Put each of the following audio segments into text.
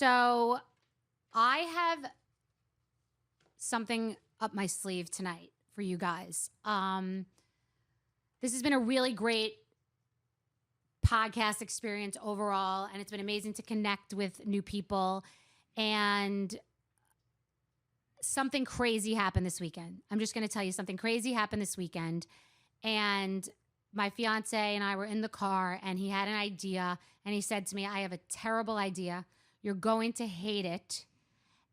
So I have something up my sleeve tonight for you guys. This has been a really great podcast experience overall, and it's been amazing to connect with new people. And something crazy happened this weekend. I'm just going to tell you something crazy happened this weekend. And my fiance and I were in the car, and he had an idea, and he said to me, I have a terrible idea. You're going to hate it.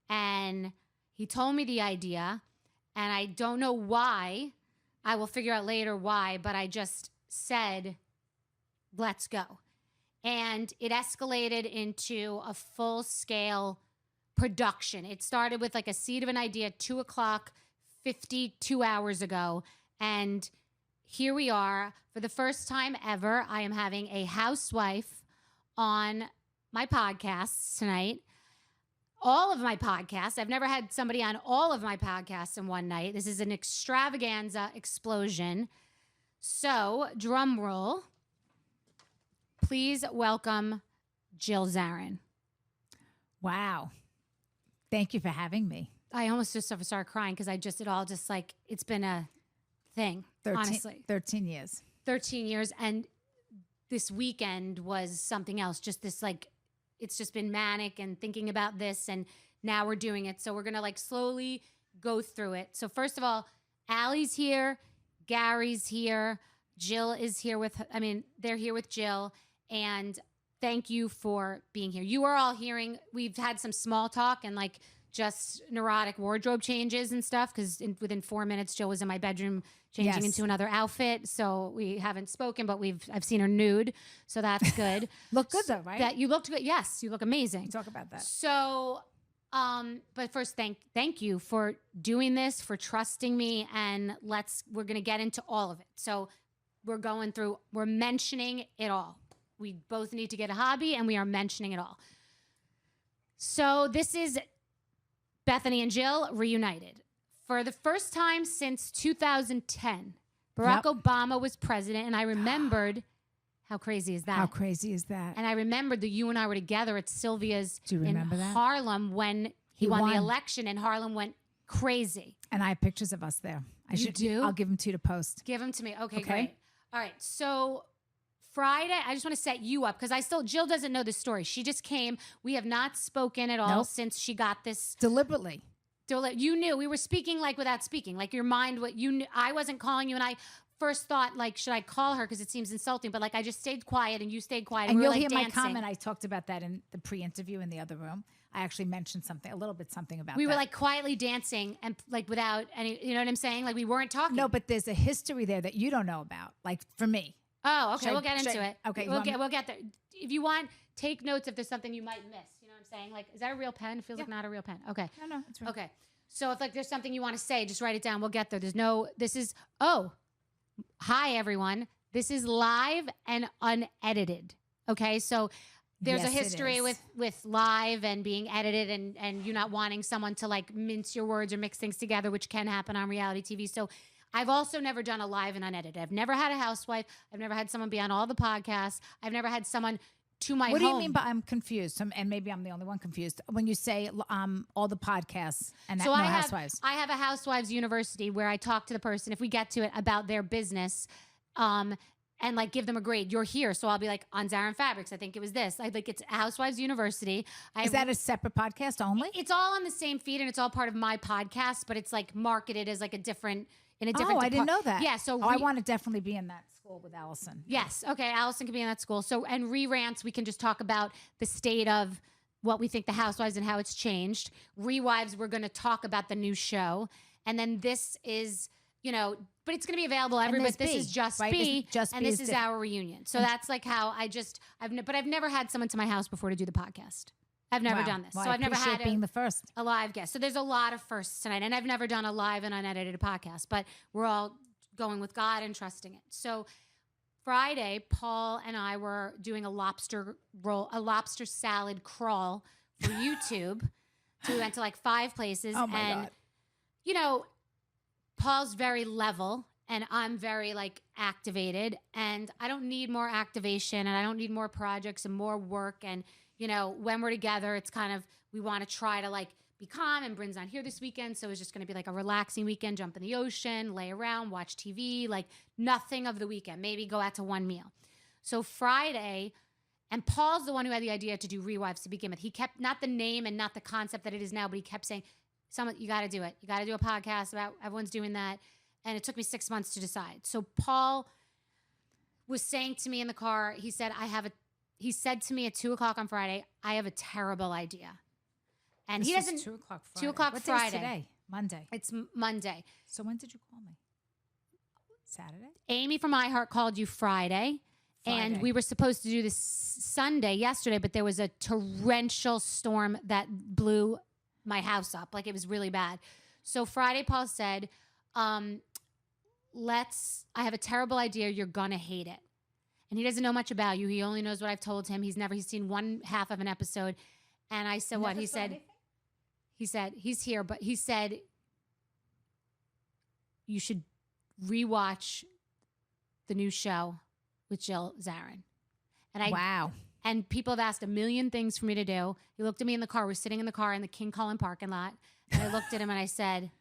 And he told me the idea, and I don't know why. I will figure out later why, but I just said, let's go. And it escalated into a full-scale production. It started with like a seed of an idea, 2:00, 52 hours ago. And here we are. For the first time ever, I am having a housewife on my podcasts tonight. All of my podcasts. I've never had somebody on all of my podcasts in one night. This is an extravaganza explosion. So, drum roll. Please welcome Jill Zarin. Wow. Thank you for having me. I almost just started crying because it's been a thing, 13, honestly. 13 years. 13 years. And this weekend was something else. Just this, it's just been manic and thinking about this, and now we're doing it. So we're going to slowly go through it. So first of all, Allie's here, Gary's here, Jill is here they're here with Jill, and thank you for being here. You are all hearing, we've had some small talk and just neurotic wardrobe changes and stuff, because within 4 minutes, Jill was in my bedroom changing into another outfit. So we haven't spoken, but I've seen her nude. So that's good. Look good though, right? That you looked good. Yes, you look amazing. Talk about that. So, but first, thank you for doing this, for trusting me, and we're going to get into all of it. So we're mentioning it all. We both need to get a hobby, and we are mentioning it all. So this is Bethenny and Jill reunited. For the first time since 2010, Barack Obama was president, and I remembered, how crazy is that? How crazy is that? And I remembered that you and I were together at Sylvia's in that? Harlem when he won the election, and Harlem went crazy. And I have pictures of us there. You do? I'll give them to you to post. Give them to me. Okay, great. All right, so Friday, I just want to set you up because Jill doesn't know the story. She just came. We have not spoken at all since she got this. Deliberately. You knew we were speaking without speaking. Your mind, what you knew. I wasn't calling you, and I first thought should I call her because it seems insulting? But I just stayed quiet, and you stayed quiet. And we you'll were, hear dancing. my comment. I talked about that in the pre-interview in the other room. I actually mentioned something about that. We were quietly dancing and without any. You know what I'm saying? We weren't talking. No, but there's a history there that you don't know about. For me. Oh, okay. We'll get into it. Okay. We'll get there. If you want, take notes if there's something you might miss. You know what I'm saying? Is that a real pen? It feels like not a real pen. Okay. No, it's real. Okay. So if there's something you want to say, just write it down. We'll get there. Hi everyone. This is live and unedited. Okay. So there's a history with live and being edited and you not wanting someone to mince your words or mix things together, which can happen on reality TV. So I've also never done a live and unedited. I've never had a housewife. I've never had someone be on all the podcasts. I've never had someone to my home. What do you mean by I'm confused? And maybe I'm the only one confused. When you say all the podcasts and so housewives. I have a Housewives University where I talk to the person, if we get to it, about their business and give them a grade. You're here. So I'll be on Zarin Fabrics. I think it was this. It's Housewives University. Is that a separate podcast only? It's all on the same feed and it's all part of my podcast, but it's marketed as a different... I didn't know that. Yeah, so I want to definitely be in that school with Allison. Yes, okay, Allison can be in that school. So, and re-rants, we can just talk about the state of what we think the Housewives and how it's changed. Rewives, we're going to talk about the new show. And then this is, but it's going to be available everywhere. But this is Just B, and this is our reunion. So that's how but I've never had someone to my house before to do the podcast. I've never done this. Well, so I've never had being the first. A live guest. So there's a lot of firsts tonight. And I've never done a live and unedited podcast, but we're all going with God and trusting it. So Friday, Paul and I were doing a lobster salad crawl for YouTube. So we went to 5 places. Oh my God. Paul's very level and I'm very activated, and I don't need more activation and I don't need more projects and more work. And when we're together, it's kind of, we want to try to like be calm, and Bryn's not here this weekend. So it's just going to be like a relaxing weekend, jump in the ocean, lay around, watch TV, like nothing of the weekend, maybe go out to one meal. So Friday, and Paul's the one who had the idea to do Rewives to begin with. He kept, not the name and not the concept that it is now, but he kept saying, you got to do it. You got to do a podcast about, everyone's doing that. And it took me 6 months to decide. So Paul was saying to me in the car, he said to me at 2:00 on Friday, I have a terrible idea. And This he was doesn't, 2 o'clock Friday. 2 o'clock what Friday. What day is today? Monday. It's Monday. So when did you call me? Saturday? Amy from iHeart called you Friday. And we were supposed to do this Sunday yesterday, but there was a torrential storm that blew my house up. Like, it was really bad. So Friday, Paul said, I have a terrible idea. You're going to hate it. And he doesn't know much about you. He only knows what I've told him. He's seen one half of an episode. And I said, what? He said, he's here, but he said, you should rewatch the new show with Zarin. And wow. And people have asked a million things for me to do. He looked at me in the car. We're sitting in the car in the King Cullen parking lot. And I looked at him and I said,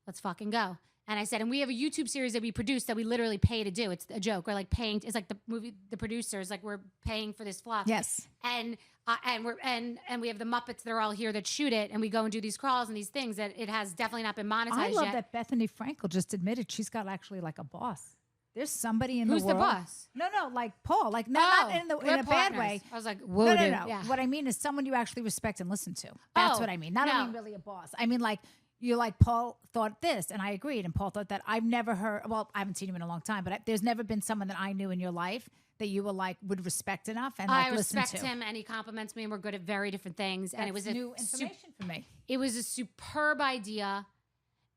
let's fucking go. And I said, and we have a YouTube series that we produce that we literally pay to do. It's a joke. We're like paying. It's like the movie, the producers, like we're paying for this fluff. Yes. And we have the Muppets that are all here that shoot it. And we go and do these crawls and these things that it has definitely not been monetized I love yet. that Bethenny Frankel just admitted she's got actually like a boss. There's somebody in Who's the world. the boss? No, like Paul. Like not in a bad way. I was like, whoa, no. Yeah. What I mean is someone you actually respect and listen to. That's what I mean. Not no. I mean really a boss. I mean like you're like, Paul thought this, and I agreed, and Paul thought that. I've never heard. Well, I haven't seen him in a long time, but there's never been someone that I knew in your life that you were like would respect enough and like listen to. I respect him, and he compliments me, and we're good at very different things. That's and it was new information for me. It was a superb idea.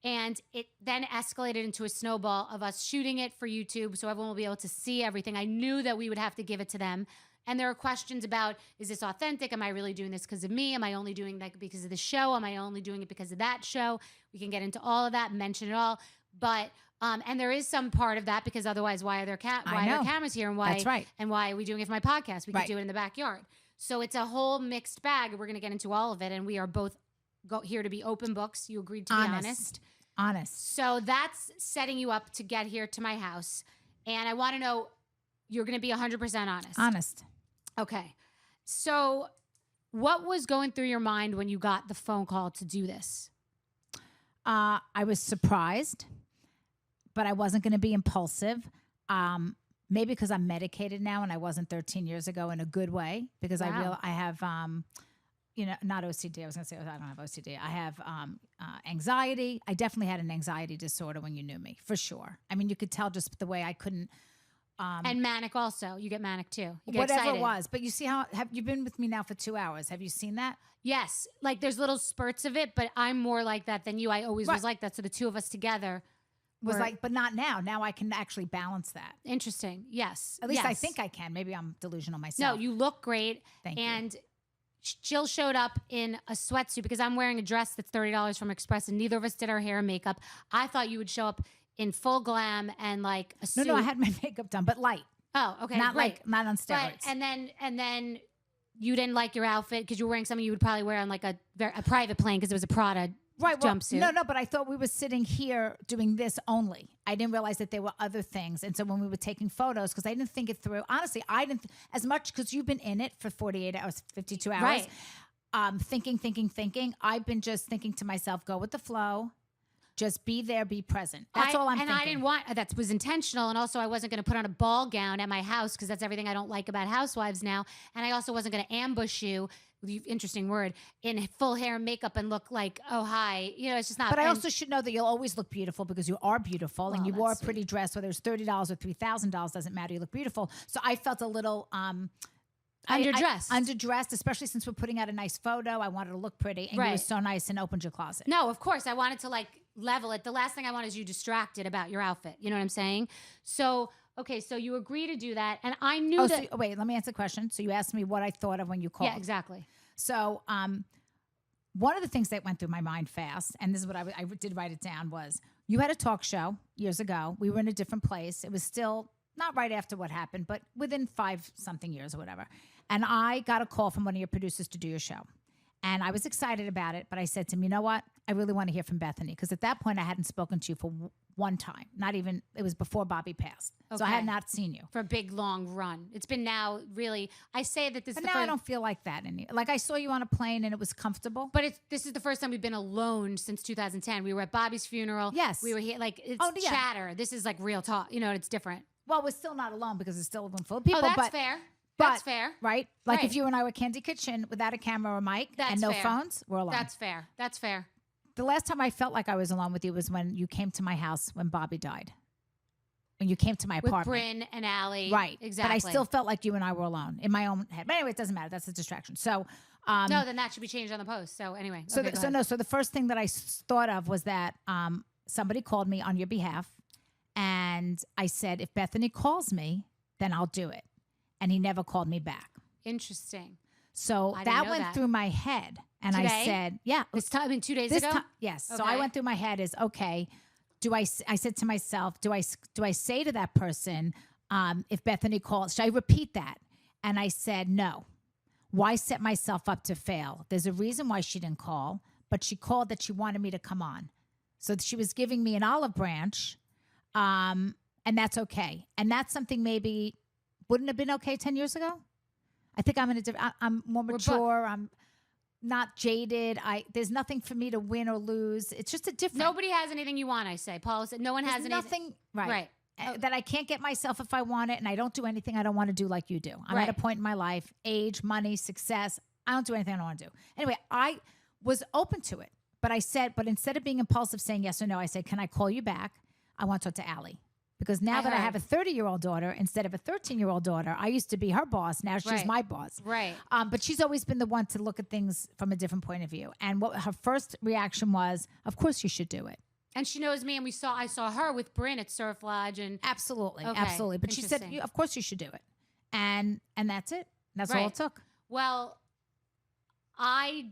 And it then escalated into a snowball of us shooting it for YouTube so everyone will be able to see everything. I knew that we would have to give it to them. And there are questions about, is this authentic? Am I really doing this because of me? Am I only doing that because of the show? Am I only doing it because of that show? We can get into all of that, mention it all. But, and there is some part of that because otherwise, why are there cameras here? And why, that's right. And why are we doing it for my podcast? We could do it in the backyard. So it's a whole mixed bag. We're going to get into all of it. And we are both here to be open books. You agreed to be honest. Honest. So that's setting you up to get here to my house. And I want to know, you're going to be 100% honest. Honest. Okay. So what was going through your mind when you got the phone call to do this? I was surprised, but I wasn't going to be impulsive. Maybe because I'm medicated now and I wasn't 13 years ago in a good way because I have not OCD. I was going to say I don't have OCD. I have anxiety. I definitely had an anxiety disorder when you knew me, for sure. I mean, you could tell just the way I couldn't. And manic also. You get manic too. You get whatever excited. It was. But you see have you been with me now for 2 hours? Have you seen that? Yes. Like there's little spurts of it, but I'm more like that than you. I always was like that. So the two of us together was like, but not now. Now I can actually balance that. Interesting. Yes. At least I think I can. Maybe I'm delusional myself. No, you look great. Thank you. And Jill showed up in a sweatsuit because I'm wearing a dress that's $30 from Express, and neither of us did our hair and makeup. I thought you would show up in full glam and like a suit. No, I had my makeup done, but light. Oh, okay, not great. not on steroids. But, and then you didn't like your outfit because you were wearing something you would probably wear on like a private plane because it was a Prada jumpsuit. No, but I thought we were sitting here doing this only. I didn't realize that there were other things. And so when we were taking photos, because I didn't think it through, honestly, I didn't, as much because you've been in it for 48 hours, 52 hours, thinking. I've been just thinking to myself, go with the flow. Just be there, be present. That's all I'm thinking. And I didn't want, that was intentional. And also I wasn't going to put on a ball gown at my house because that's everything I don't like about Housewives now. And I also wasn't going to ambush you, interesting word, in full hair and makeup and look like, oh, hi. You know, it's just not. But I also should know that you'll always look beautiful because you are beautiful. Well, and you wore a pretty dress, whether it's $30 or $3,000, doesn't matter. You look beautiful. So I felt a little... underdressed, especially since we're putting out a nice photo. I wanted to look pretty, and you were so nice and opened your closet. No, of course. I wanted to like level it. The last thing I want is you distracted about your outfit. You know what I'm saying? So, okay, so you agree to do that, and I knew that. So, wait, let me answer the question. So you asked me what I thought of when you called. Yeah, exactly. So, one of the things that went through my mind fast, and this is what I did write it down, was you had a talk show years ago. We were in a different place. It was still not right after what happened, but within 5-something years or whatever. And I got a call from one of your producers to do your show. And I was excited about it, but I said to him, you know what? I really want to hear from Bethenny. Because at that point, I hadn't spoken to you for one time. Not even, it was before Bobby passed. Okay. So I had not seen you. For a big, long run. It's been now really, I say that this but is now I don't feel like that anymore. Like I saw you on a plane and it was comfortable. But this is the first time we've been alone since 2010. We were at Bobby's funeral. Yes. We were here, like, it's yeah. chatter. This is like real talk. You know, it's different. Well, we're still not alone because it's still a room full of people. Oh, that's fair. That's fair. Right? Like Right. if you and I were Candy Kitchen without a camera or mic and no fair. phones, we're alone. That's fair. That's fair. The last time I felt like I was alone with you was when you came to my house when Bobby died. When you came to my With apartment. Bryn and Allie. Right. Exactly. But I still felt like you and I were alone in my own head. But anyway, it doesn't matter. That's a distraction. So no, then that should be changed on the post. So anyway. So okay, so the first thing that I thought of was that somebody called me on your behalf. And I said, if Bethenny calls me, then I'll do it. And he never called me back. Interesting. So I didn't that know went that. through my head. And Today? I said, yeah. This time, I mean, 2 days This ago? time, yes. So Okay. I went through my head is, okay, I said to myself, do I say to that person, if Bethenny calls, should I repeat that? And I said, no. Why set myself up to fail? There's a reason why she didn't call, but she called that she wanted me to come on. So she was giving me an olive branch, and that's okay. And that's something maybe wouldn't have been okay 10 years ago. I think I'm more mature. I'm not jaded. There's nothing for me to win or lose. It's just a different. Nobody has anything you want, I say. Paula said, no one has anything. Nothing. Right. Right. That I can't get myself if I want it, and I don't do anything I don't want to do like you do. I'm at a point in my life, age, money, success. I don't do anything I don't want to do. Anyway, I was open to it, but instead of being impulsive saying yes or no, I said, can I call you back? I want to talk to Allie. Because now that I have a 30-year-old daughter instead of a 13-year-old daughter, I used to be her boss. Now she's my boss. Right. But she's always been the one to look at things from a different point of view. And what her first reaction was, of course you should do it. And she knows me, and I saw her with Bryn at Surf Lodge, and Absolutely. Okay. Absolutely. But she said, Interesting. of course you should do it. And that's it. That's all Right. it took. well, I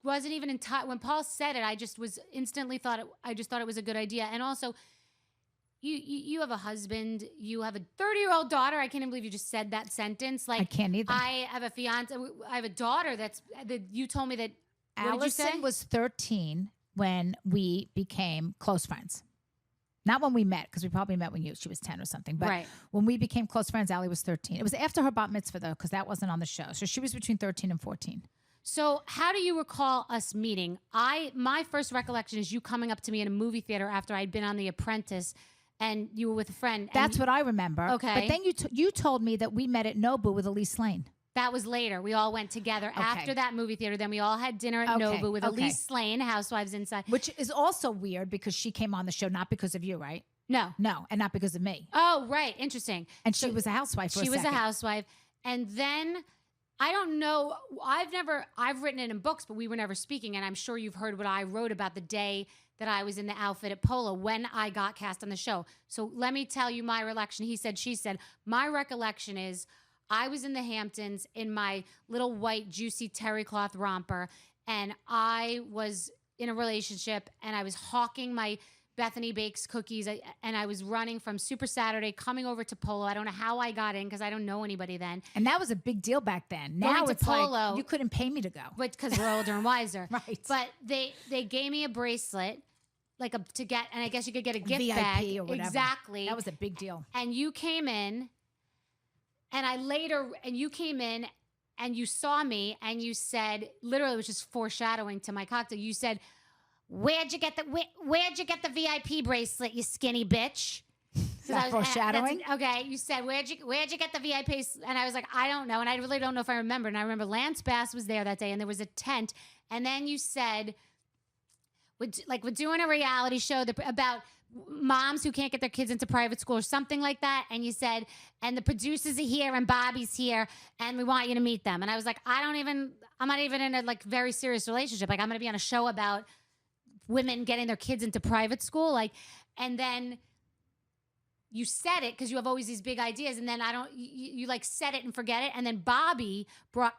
wasn't even in touch when Paul said it. I just was instantly I just thought it was a good idea, and also. You have a husband. You have a 30-year-old daughter. I can't even believe you just said that sentence. Like I can't either. I have a fiance. I have a daughter. That you told me that. What did you say? Allison was 13 when we became close friends. Not when we met, because we probably met when she was 10 or something. But Right. when we became close friends, Allie was 13. It was after her bat mitzvah, though, because that wasn't on the show. So she was between 13 and 14. So how do you recall us meeting? My first recollection is you coming up to me in a movie theater after I'd been on The Apprentice. And you were with a friend. That's what I remember. Okay. But then you told me that we met at Nobu with Elise Lane. That was later. We all went together after that movie theater. Then we all had dinner at Okay, Nobu with okay. Elise Lane, Housewives Inside. Which is also weird because she came on the show not because of you, right? No. No, and not because of me. Oh, right. Interesting. And she was a housewife for She a was a second. housewife. And then I don't know. I've written it in books, but we were never speaking. And I'm sure you've heard what I wrote about the day that I was in the outfit at Polo when I got cast on the show. So let me tell you my recollection. He said, she said, my recollection is I was in the Hamptons in my little white, juicy terry cloth romper. And I was in a relationship and I was hawking my Bethenny Bakes cookies, and I was running from Super Saturday, coming over to Polo. I don't know how I got in because I don't know anybody then. And that was a big deal back then. Now Going to it's Polo. like you couldn't pay me to go. But because we're older and wiser. Right. But they gave me a bracelet, like to get, and I guess you could get a gift VIP bag. or whatever. Exactly. That was a big deal. And you came in, and you came in, and you saw me, and you said, literally, it was just foreshadowing to my cocktail. You said, Where'd you get the VIP bracelet, you skinny bitch? Is that foreshadowing? Okay, you said where'd you get the VIP? And I was like, I don't know, and I really don't know if I remember. And I remember Lance Bass was there that day, and there was a tent. And then you said, we're doing a reality show about moms who can't get their kids into private school or something like that. And you said, and the producers are here and Bobby's here and we want you to meet them. And I was like, I'm not even in a like very serious relationship. Like I'm going to be on a show about women getting their kids into private school. Like, and then you said it because you have always these big ideas. And then you like said it and forget it. And then Bobby brought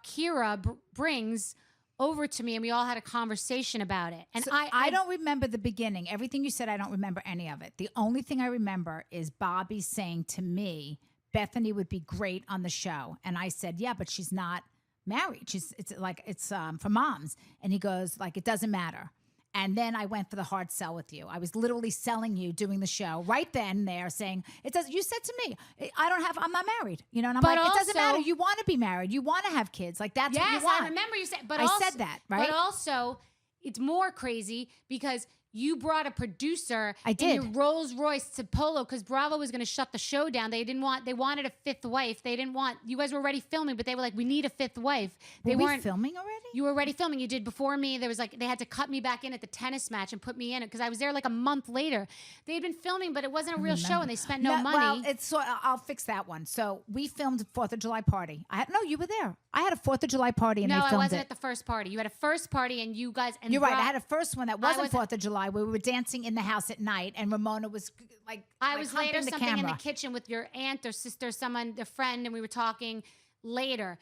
brings over to me and we all had a conversation about it. And so I don't remember the beginning. Everything you said, I don't remember any of it. The only thing I remember is Bobby saying to me, Bethenny would be great on the show. And I said, yeah, but she's not married. It's for moms. And he goes like, it doesn't matter. And then I went for the hard sell with you. I was literally selling you doing the show right then and there saying, it does. You said to me, I'm not married, and I'm like, it doesn't matter. You want to be married. You want to have kids. Like that's what you want. I remember you said, I said that, right? But also it's more crazy because you brought a producer I did. in your Rolls Royce to Polo because Bravo was going to shut the show down. They wanted a fifth wife. They didn't want, you guys were already filming, but they were like, we need a fifth wife. They weren't filming already? You were already filming. You did before me. There was like, they had to cut me back in at the tennis match and put me in it because I was there like a month later. They had been filming, but it wasn't a real show and they spent no money. Well, I'll fix that one. So we filmed 4th of July party. You were there. I had a 4th of July party and they filmed it. No, I wasn't at the first party. You had a first party and you guys. And you're right. I had a first one that wasn't 4th of July. We were dancing in the house at night and Ramona was like, I was later the something camera. in the kitchen with your aunt or sister, someone, a friend, and we were talking later.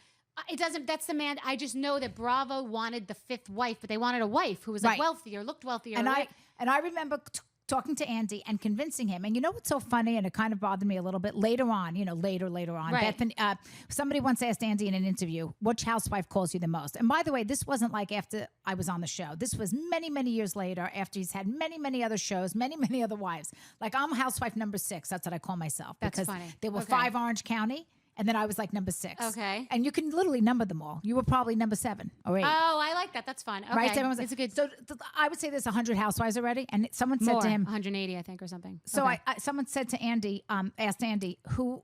That's the man. I just know that Bravo wanted the fifth wife, but they wanted a wife who was like wealthier, looked wealthier. And I remember talking to Andy and convincing him. And you know what's so funny? And it kind of bothered me a little bit later on, later on. Right. Bethenny, somebody once asked Andy in an interview, which housewife calls you the most? And by the way, this wasn't like after I was on the show. This was many, many years later after he's had many, many other shows, many, many other wives. Like I'm housewife number 6. That's what I call myself. That's because funny. There were 5 Orange County. And then I was like number 6. Okay. And you can literally number them all. You were probably number 7 or 8. Oh, I like that. That's fun. Okay. Right? So it's a good. So I would say there's 100 housewives already. And someone said to him, 180, I think, or something. So okay. someone said to Andy, asked Andy, who's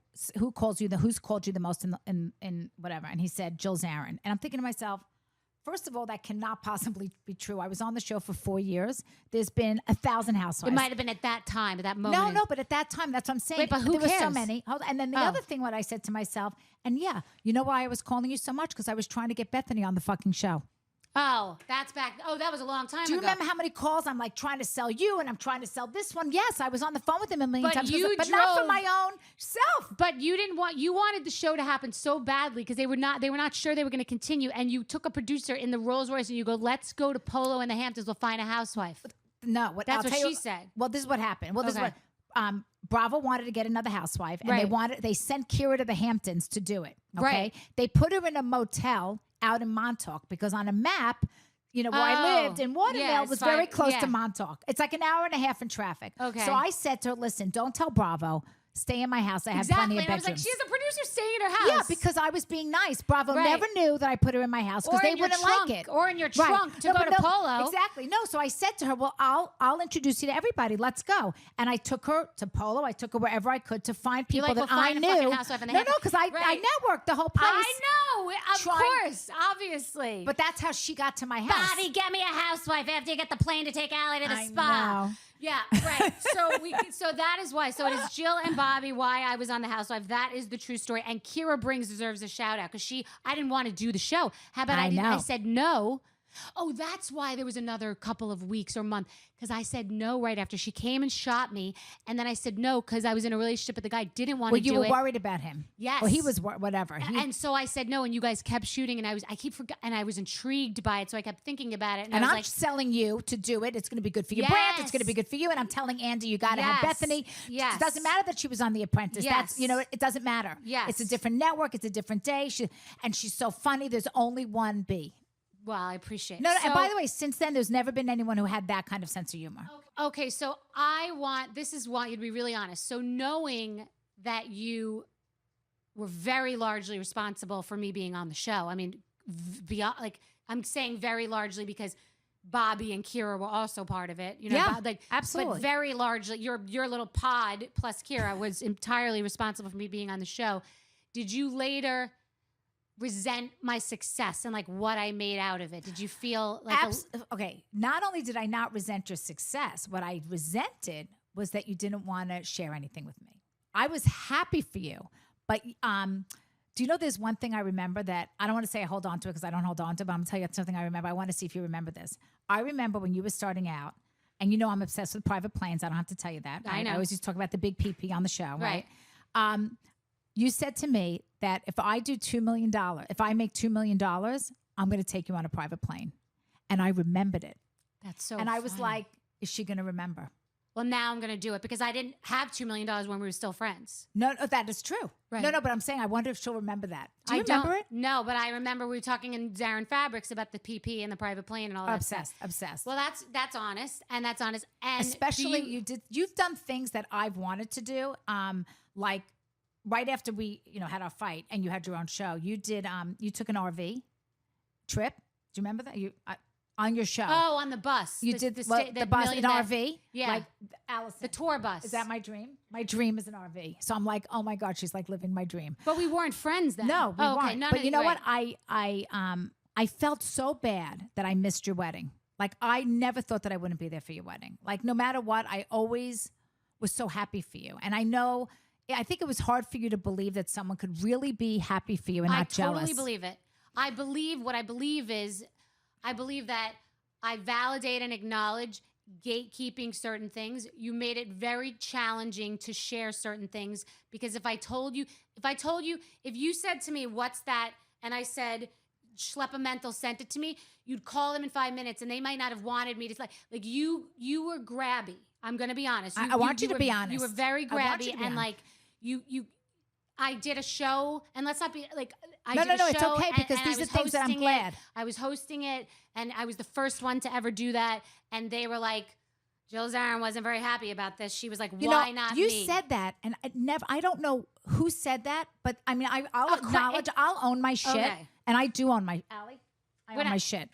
called you the most in whatever, and he said Jill Zarin. And I'm thinking to myself, first of all, that cannot possibly be true. I was on the show for 4 years. There's been 1,000 housewives. It might have been at that time, at that moment. No, but at that time, that's what I'm saying. Wait, but who there cares? were so many. And then the other thing, what I said to myself, and yeah, you know why I was calling you so much? Because I was trying to get Bethenny on the fucking show. Oh, that's back. Oh, that was a long time ago. Do you remember how many calls I'm like trying to sell you and I'm trying to sell this one? Yes, I was on the phone with him a million times. But not for my own self. But you wanted the show to happen so badly because they were not sure they were going to continue. And you took a producer in the Rolls Royce and you go, let's go to Polo in the Hamptons. We'll find a housewife. No, that's what she said. Well, this is what happened. Well, this is what Bravo wanted to get another housewife, and they sent Kira to the Hamptons to do it. Okay, right. They put her in a motel out in Montauk because on a map, where I lived in Waterville was very close to Montauk. It's like an hour and a half in traffic. Okay. So I said to her, "Listen, don't tell Bravo. Stay in my house. I have plenty of bedrooms." I was like, she has a producer staying in her house. Yeah, because I was being nice. Bravo never knew that I put her in my house because they wouldn't like it. Or in your trunk to go to Polo. Exactly. No, so I said to her, well, I'll introduce you to everybody. Let's go. And I took her to Polo. I took her wherever I could to find people that I knew. No, because I networked the whole place. I know. Of course. Obviously. But that's how she got to my house. Bobby, get me a housewife after you get the plane to take Allie to the spa. Know. Yeah, right. So that is why. So it is Jill and Bobby why I was on The Housewife. That is the true story. And Kira Brings deserves a shout out because I didn't want to do the show. How about I said no. Oh, that's why there was another couple of weeks or month because I said no right after she came and shot me. And then I said no because I was in a relationship with the guy didn't want to do it. Well, you were worried about him. Yes. Well, he was whatever. And so I said no and you guys kept shooting and I was intrigued by it. So I kept thinking about it. And I'm selling you to do it. It's going to be good for your brand. It's going to be good for you. And I'm telling Andy, you got to have Bethenny. Yes. It doesn't matter that she was on The Apprentice. Yes. That's, it doesn't matter. Yes. It's a different network. It's a different day. And she's so funny. There's only one B. Well, I appreciate it. No, and by the way, since then, there's never been anyone who had that kind of sense of humor. Okay, so this is why you'd be really honest. So knowing that you were very largely responsible for me being on the show. I mean, I'm saying very largely because Bobby and Kira were also part of it. Absolutely. But very largely, your little pod plus Kira was entirely responsible for me being on the show. Did you later resent my success and what I made out of it? Did you feel like okay, not only did I not resent your success, what I resented was that you didn't want to share anything with me. I was happy for you, but do you know there's one thing I remember that I don't want to say I hold on to it because I don't hold on to it, but I'm going to tell you something I remember. I want to see if you remember this. I remember when you were starting out, and I'm obsessed with private planes. I don't have to tell you that. I know. I always used to talk about the big PP on the show, right? You said to me that if I do $2 million, if I make $2 million, I'm going to take you on a private plane. And I remembered it. That's so And I was funny. like, is she going to remember? well, now I'm going to do it because I didn't have $2 million when we were still friends. No, that is true. Right. No, but I'm saying I wonder if she'll remember that. Do you remember it? No, but I remember we were talking in Zarin Fabrics about the PP and the private plane and all that stuff. Obsessed. Well, that's honest, and that's honest. And especially you've done things that I've wanted to do, like right after we had our fight and you had your own show. You did you took an RV trip. Do you remember that? On your show. Oh, on the bus. You did the bus in RV? Yeah. Like Allison. The tour bus. Is that my dream? My dream is an RV. So I'm like, oh my God, she's like living my dream. But we weren't friends then. No, we weren't. Okay. But you know what? I felt so bad that I missed your wedding. Like I never thought that I wouldn't be there for your wedding. Like no matter what, I always was so happy for you. And I think it was hard for you to believe that someone could really be happy for you and not jealous. I totally believe it. I believe that I validate and acknowledge gatekeeping certain things. You made it very challenging to share certain things because if you said to me, what's that? And I said, Schleppamental sent it to me, you'd call them in 5 minutes and they might not have wanted me to like you were grabby. I'm going to be honest. I want you to be honest. You were very grabby and like I did a show and let's not be like, No, it's okay because these are things that I'm glad. I was hosting it and I was the first one to ever do that. And they were like, Jill Zarin wasn't very happy about this. She was like, why not you me? You said that and I don't know who said that, but I mean, I'll acknowledge, I'll own my shit. Okay. And I do own my, Allie, I own my shit.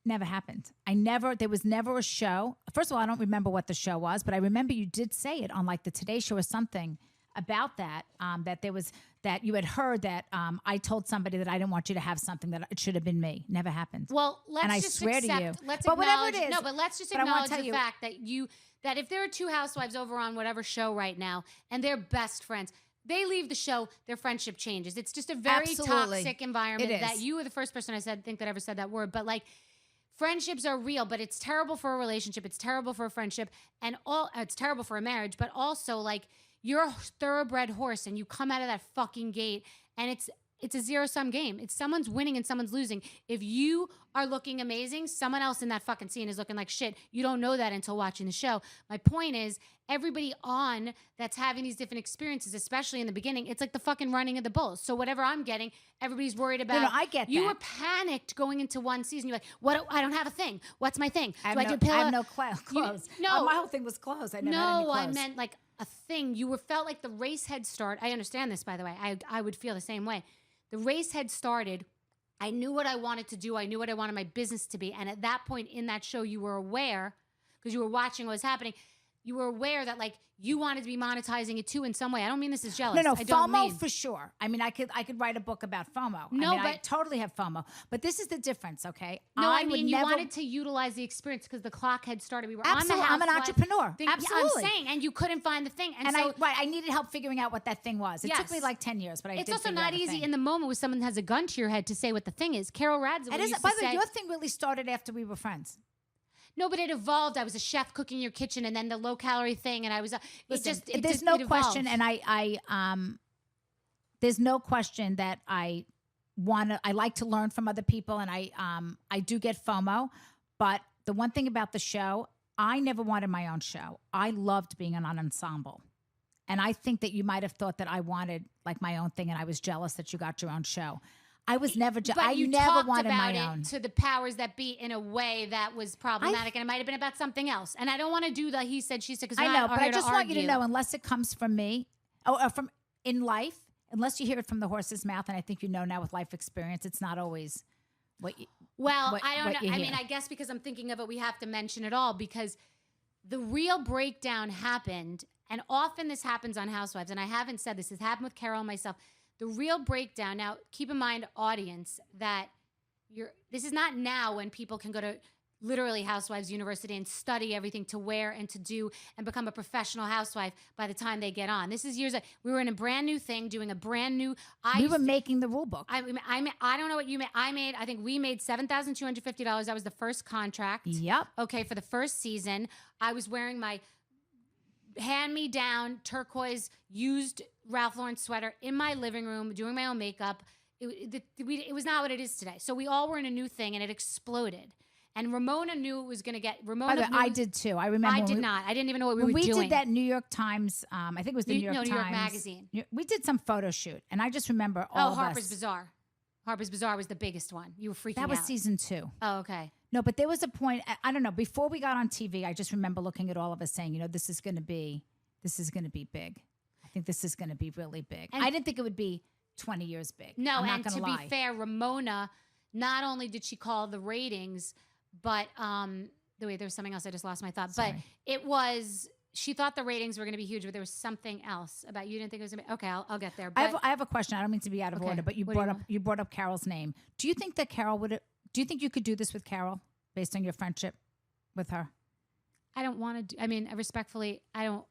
Never happened. There was never a show. First of all, I don't remember what the show was, but I remember you did say it on like the Today Show or something about that, that you had heard that I told somebody that I didn't want you to have something, that it should have been me. Never happened. Well, let's just accept, let's acknowledge the fact that if there are two housewives over on whatever show right now and they're best friends, they leave the show, their friendship changes. It's just a very toxic environment. That you were the first person I think that ever said that word. But like, friendships are real, but it's terrible for a relationship. It's terrible for a friendship, and it's terrible for a marriage. But also, like, you're a thoroughbred horse, and you come out of that fucking gate, and it's a zero-sum game. It's someone's winning and someone's losing. If you are looking amazing, someone else in that fucking scene is looking like shit. You don't know that until watching the show. My point is, everybody on that's having these different experiences, especially in the beginning, it's like the fucking running of the bulls. So whatever I'm getting, everybody's worried about. No, I get that. You were panicked going into one season. You're like, what? I don't have a thing. What's my thing? I have no clothes. No. My whole thing was clothes. I never had any clothes. I meant like a thing. You felt like the race had started. I understand this, by the way. I would feel the same way. The race had started. I knew what I wanted to do. I knew what I wanted my business to be. And at that point in that show, you were aware, because you were watching what was happening, you were aware that like you wanted to be monetizing it too in some way. I don't mean this as jealous. No, FOMO for sure. I mean, I could write a book about FOMO. I totally have FOMO. But this is the difference, okay? No, I mean you wanted to utilize the experience because the clock had started. We were on the house. I'm an entrepreneur. Absolutely. I'm saying, and you couldn't find the thing. And I needed help figuring out what that thing was. It took me like 10 years, but I did. It's also not easy in the moment when someone has a gun to your head to say what the thing is. Carol Radza used to say. By the way, your thing really started after we were friends. No, but it evolved. I was a chef cooking in your kitchen, and then the low calorie thing, and I was. There's no question, and there's no question that I like to learn from other people, and I do get FOMO. But the one thing about the show, I never wanted my own show. I loved being on an ensemble, and I think that you might have thought that I wanted like my own thing, and I was jealous that you got your own show. I was never. I never wanted my own. To the powers that be in a way that was problematic, and it might have been about something else. And I don't want to do the he said she said because I know, but I just want you to know, unless it comes from me, or from in life, unless you hear it from the horse's mouth, and I think you know now with life experience, it's not always what. I don't know. I mean, I guess because I'm thinking of it, we have to mention it all because the real breakdown happened, and often this happens on Housewives. And I haven't said this. This happened with Carol and myself. The real breakdown, now keep in mind, audience, that this is not now when people can go to literally Housewives University and study everything to wear and to do and become a professional housewife by the time they get on. This is years. We were in a brand new thing, doing a brand new. We were making the rule book. I don't know what you made. I think we made $7,250. That was the first contract. Yep. Okay, for the first season, I was wearing my hand-me-down turquoise used Ralph Lauren sweater in my living room, doing my own makeup. It was not what it is today. So we all were in a new thing, and it exploded. And Ramona knew it was going to get By Ramona. the way, I did too. I remember. I did not. I didn't even know what we were when we doing. did that New York Times. I think it was the New York Times. New York Magazine. We did some photo shoot, and I just remember all of Harper's us. Bazaar. Harper's Bazaar was the biggest one. You were freaking out. That was season 2. Oh, okay. No, but there was a point. I don't know. Before we got on TV, I just remember looking at all of us saying, this is going to be big. I think this is going to be really big. And I didn't think it would be 20 years big. No, I'm not and gonna to lie. be fair, Ramona, not only did she call the ratings, but wait, there was something else. I just lost my thought. Sorry. But it was. She thought the ratings were going to be huge, but there was something else about you didn't think it was going to be. Okay, I'll get there. But I have a question. I don't mean to be out of order, but you brought up Carol's name. Do you think that Carol would? Do you think you could do this with Carol based on your friendship with her? I don't want to. I mean, respectfully, I don't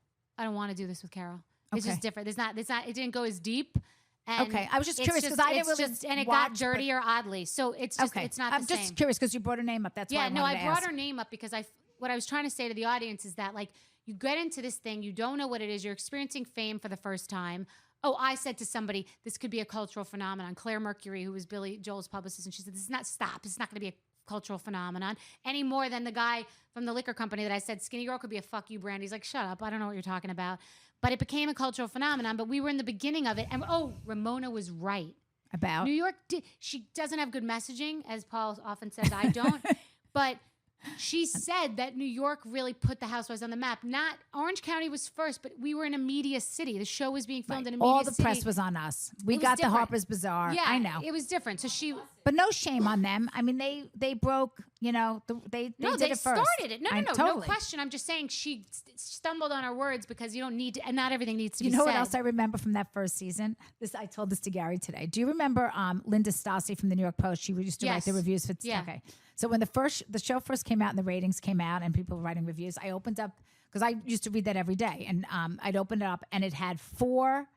want to do this with Carol. It's Okay. just different. It's not. It didn't go as deep. And Okay, I was just curious because I didn't really and it watch, got dirtier oddly. So it's just it's not I'm the same. just curious because you brought her name up. That's why I wanted to brought ask. her name up because what I was trying to say to the audience is that like you get into this thing, you don't know what it is, you're experiencing fame for the first time. Oh, I said to somebody, this could be a cultural phenomenon. Claire Mercury, who was Billy Joel's publicist, and she said, this is not It's not going to be a cultural phenomenon any more than the guy from the liquor company that I said, Skinny Girl could be a fuck you brand. He's like, shut up. I don't know what you're talking about. But it became a cultural phenomenon, but we were in the beginning of it. And Ramona was right. About? New York, she doesn't have good messaging, as Paul often says, I don't. But she said that New York really put the Housewives on the map. Not Orange County was first, but we were in a media city. The show was being filmed in a media city. All the press was on us. We got the different. Harper's Bazaar. Yeah, I know. it was different. So but no shame on them. I mean, they broke. They did it first. started it. No, totally. no question. I'm just saying she stumbled on her words because you don't need to, and not everything needs to be You know said. what else I remember from that first season? I told this to Gary today. Do you remember Linda Stassi from the New York Post? She used to write the reviews for. Yeah. Okay. So when the show first came out and the ratings came out and people were writing reviews, I opened up because I used to read that every day, and I'd open it up and it had 4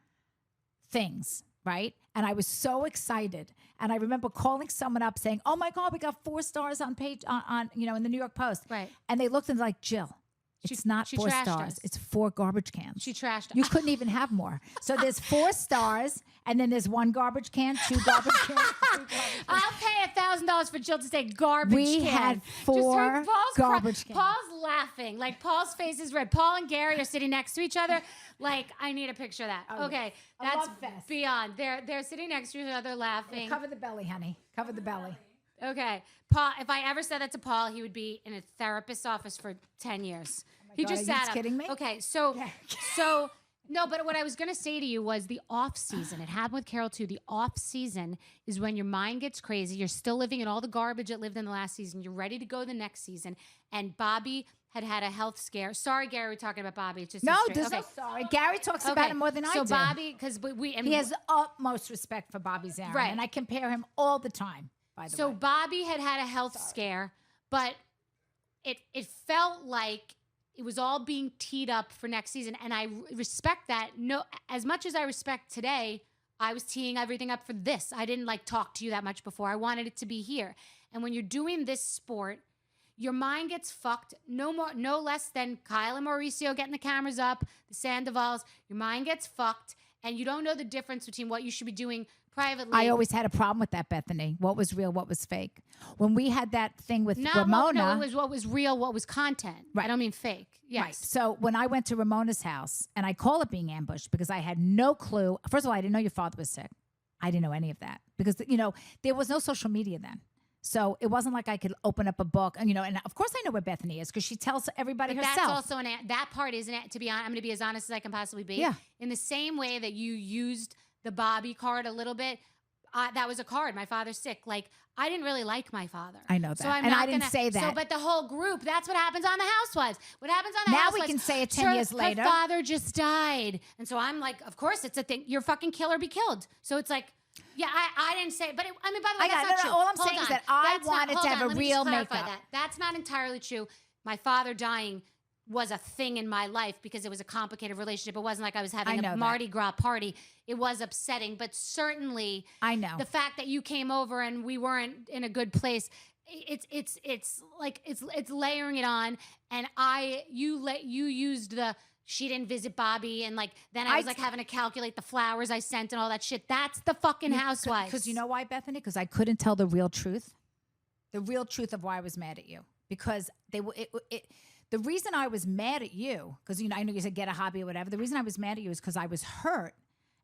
things, right? And I was so excited, and I remember calling someone up saying, "Oh my God, we got 4 stars on page on in the New York Post." Right. And they looked and like, Jill, it's not she 4 trashed stars. us. It's 4 garbage cans. She trashed. You couldn't even have more. So there's 4 stars, and then there's 1 garbage can, 2 garbage cans. 3 garbage cans. I'll pay $1,000 for Jill to say garbage We can. had Just 4 heard Paul's garbage cans. Paul's laughing. Like Paul's face is red. Paul and Gary are sitting next to each other. Like, I need a picture of that. Oh, okay. a That's love fest. beyond. They're sitting next to each other laughing. Cover the belly, honey. Cover the belly. Okay. Paul, if I ever said that to Paul, he would be in a therapist's office for 10 years. He God, just are you sat up. kidding me? Okay, so no, but what I was going to say to you was the off season. It happened with Carol too. The off season is when your mind gets crazy. You're still living in all the garbage that lived in the last season. You're ready to go the next season. And Bobby had a health scare. Sorry, Gary, we're talking about Bobby. It's just No, history. there's no sorry. Gary talks about him more than I do. So Bobby, because he has utmost respect for Bobby Zarin, Right. and I compare him all the time. By the way, So Bobby had a health scare, but it felt like it was all being teed up for next season, and I respect that. No, as much as I respect today, I was teeing everything up for this. I didn't talk to you that much before. I wanted it to be here. And when you're doing this sport, your mind gets fucked no less than Kyle and Mauricio getting the cameras up, the Sandovals. Your mind gets fucked, and you don't know the difference between what you should be doing privately. I always had a problem with that, Bethenny. What was real, what was fake? When we had that thing with Ramona. It was what was real, what was content. Right. I don't mean fake. Yes. Right. So when I went to Ramona's house, and I call it being ambushed because I had no clue. First of all, I didn't know your father was sick. I didn't know any of that because, there was no social media then. So it wasn't like I could open up a book and, and of course I know where Bethenny is because she tells everybody But herself. that's also that part isn't, to be honest, I'm going to be as honest as I can possibly be. Yeah. In the same way that you used the Bobby card a little bit, that was a card. My father's sick. I didn't really like my father. I know that. So I'm and not I didn't gonna, say that. So, but the whole group, that's what happens on the Housewives. What happens on the Now Housewives. we can say it 10 years later. Her father just died. And so I'm like, of course it's a thing. You're fucking kill or be killed. So it's like, yeah, I didn't say, but by the way, that's not true. All I'm Hold saying is on. that I That's wanted not, to have hold a on, let me real just clarify makeup. that. That's not entirely true. My father dying was a thing in my life because it was a complicated relationship. It wasn't like I was having a Mardi Gras party. It was upsetting, but certainly I know the fact that you came over and we weren't in a good place. It's layering it on, and you used the. She didn't visit Bobby, and then I was having to calculate the flowers I sent and all that shit. That's the fucking Housewives. Because you know why, Bethenny? Because I couldn't tell the real truth. the real truth of why I was mad at you, because the reason I was mad at you, because I know you said get a hobby or whatever. The reason I was mad at you is because I was hurt,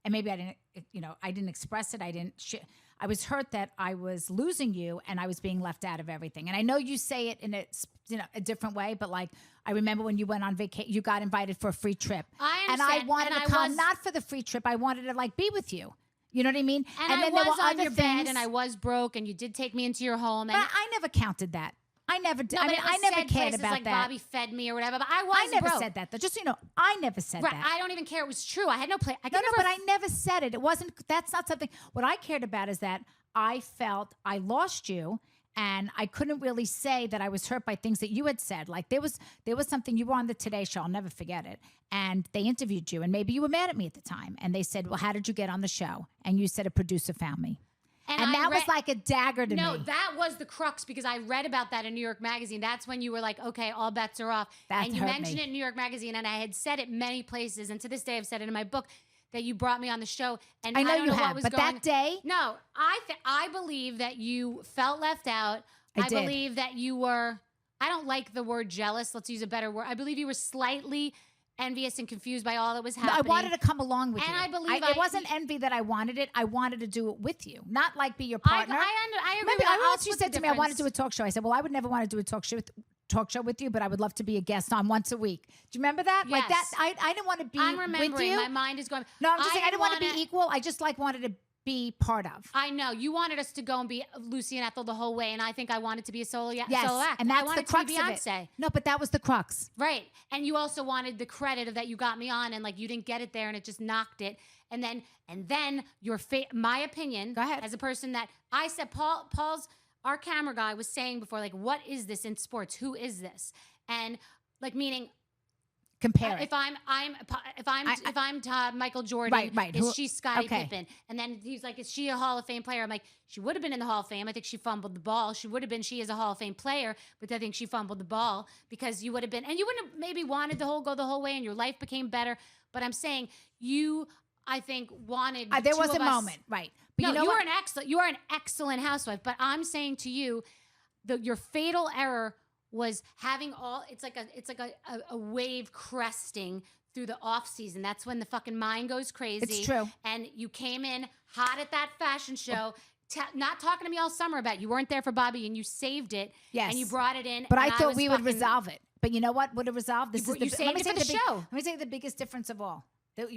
and maybe I didn't express it. I was hurt that I was losing you and I was being left out of everything. And I know you say it in a different way, but like I remember when you went on vacation, you got invited for a free trip, and I wanted to come not for the free trip. I wanted to like be with you. You know what I mean? And then I was on your bed, and I was broke, and you did take me into your home. And but I never counted that. I never did. No, I never cared about like that. Bobby fed me or whatever, but I never broke. said that. Though. Just so you know, I never said that. I don't even care. It was true. I had no play. No, but I never said it. It wasn't. That's not something. What I cared about is that I felt I lost you, and I couldn't really say that I was hurt by things that you had said. Like there was something, you were on the Today Show. I'll never forget it. And they interviewed you, and maybe you were mad at me at the time. And they said, "Well, how did you get on the show?" And you said a producer found me. And that was like a dagger to me. No, that was the crux, because I read about that in New York Magazine. That's when you were like, okay, all bets are off. And you mentioned it in New York Magazine, and I had said it many places. And to this day, I've said it in my book that you brought me on the show. And I don't know what was but going. That day, no, I believe that you felt left out. I believe that you were. I don't like the word jealous. Let's use a better word. I believe you were slightly envious and confused by all that was happening. I wanted to come along with you. And I believe it wasn't envy that I wanted it. I wanted to do it with you, not like be your partner. I agree. Remember, once you said to me, I want to do a talk show. I said, well, I would never want to do a talk show with you, but I would love to be a guest on once a week. Do you remember that? Yes. Like that. I didn't want to be I'm remembering. with you. My mind is going. No, I'm just saying I didn't want to be equal. I just wanted to be part of. I know. You wanted us to go and be Lucy and Ethel the whole way, and I think I wanted to be a solo act. And that's I wanted the crux to be Beyonce. of it. No, but that was the crux. Right. And you also wanted the credit of that you got me on, and like you didn't get it there, and it just knocked it. And then my opinion, go ahead, as a person that I said, Paul's our camera guy was saying before, like, what is this in sports? Who is this? And like, meaning, compare it. If I'm Michael Jordan, right. Is she Scottie Pippen? And then he's like, is she a Hall of Fame player? I'm like, she would have been in the Hall of Fame. I think she fumbled the ball. She is a Hall of Fame player, but I think she fumbled the ball because you would have been, and you wouldn't have maybe wanted go the whole way, and your life became better. But I'm saying I think wanted. There was a moment, right? But no, you are an excellent housewife. But I'm saying to you, your fatal error was having it's like a wave cresting through the off season. That's when the fucking mind goes crazy. It's true. And you came in hot at that fashion show, not talking to me all summer about you weren't there for Bobby, and you saved it. Yes. And you brought it in. But I thought we would resolve it. But you know what would have resolved? You saved it for the show. Let me tell you the biggest difference of all,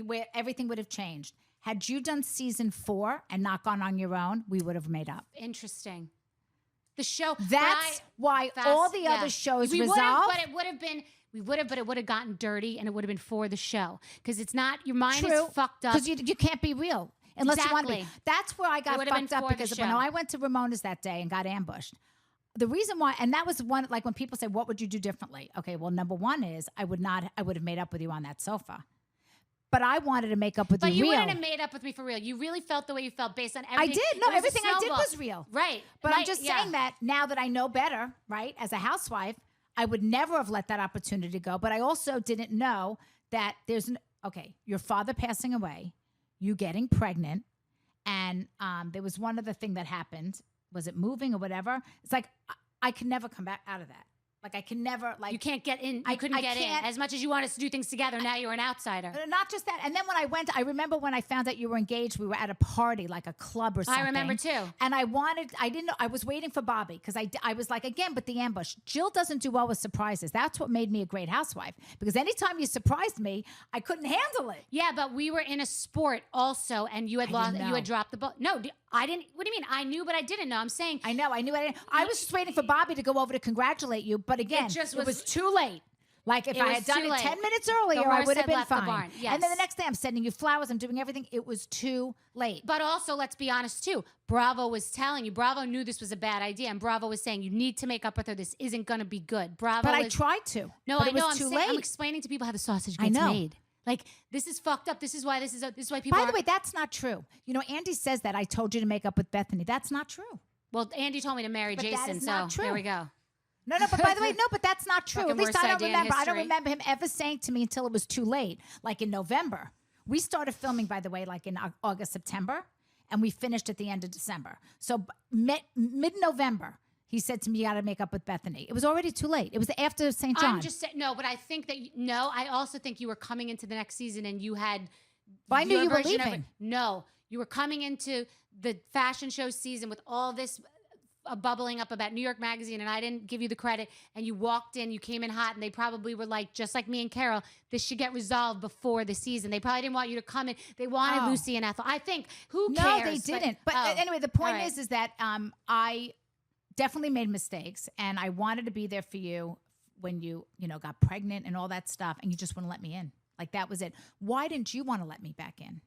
where everything would have changed. Had you done season 4 and not gone on your own, we would have made up. Interesting. The show. That's why all the other shows resolved. But it would have been. We would have, but it would have gotten dirty, and it would have been for the show, because it's not. Your mind is fucked up. Because you can't be real unless you want to be. That's where I got fucked up, because when I went to Ramona's that day and got ambushed. The reason why, and that was one, like when people say, "What would you do differently?" Okay, well, number one is I would have made up with you on that sofa. But I wanted to make up with you real. But you wouldn't have made up with me for real. You really felt the way you felt based on everything. I did. No, everything I did was real. Right. But I'm just saying that now that I know better, right, as a housewife, I would never have let that opportunity go. But I also didn't know that your father passing away, you getting pregnant, and there was one other thing that happened. Was it moving or whatever? It's like I could never come back out of that. Like I can never, like, you can't get in. You couldn't get in as much as you want us to do things together. Now you're an outsider. Not just that. And then when I remember when I found out you were engaged, we were at a party, like a club or something. I remember too. And I didn't know, I was waiting for Bobby, because I was like, again, but the ambush. Jill doesn't do well with surprises. That's what made me a great housewife, because anytime you surprised me, I couldn't handle it. Yeah, but we were in a sport also, and you had dropped the ball. No, I didn't. What do you mean? I knew, but I didn't know. I'm saying. I know. I knew. I was just waiting for Bobby to go over to congratulate you. But again, it was too late. Like if I had done it 10 minutes earlier, I would have been fine. Yes. And then the next day I'm sending you flowers. I'm doing everything. It was too late. But also, let's be honest too. Bravo was telling you. Bravo knew this was a bad idea. And Bravo was saying, you need to make up with her. This isn't going to be good. Bravo. But I tried to. No, but I know. It was too late. I'm explaining to people how the sausage gets made. Like, this is fucked up. This is why people. By the way, that's not true. You know, Andy says that I told you to make up with Bethenny. That's not true. Well, Andy told me to marry Jason, so there we go. No, but by the way, but that's not true. At least I don't remember. I don't remember him ever saying to me until it was too late, like in November. We started filming, by the way, like in August, September, and we finished at the end of December. So mid-November, he said to me, you got to make up with Bethenny. It was already too late. It was after St. John. I'm just saying, no, but I think that, no, I also think you were coming into the next season and you had. Well, I knew you were leaving. No, you were coming into the fashion show season with all this bubbling up about New York Magazine, and I didn't give you the credit, and you walked in, you came in hot, and they probably were like, just like me and Carol, this should get resolved before the season. They probably didn't want you to come in. They wanted Lucy and Ethel. I think, who cares? No, they didn't. But anyway, the point is that I definitely made mistakes, and I wanted to be there for you when you got pregnant and all that stuff, and you just wouldn't let me in. Like, that was it. Why didn't you want to let me back in?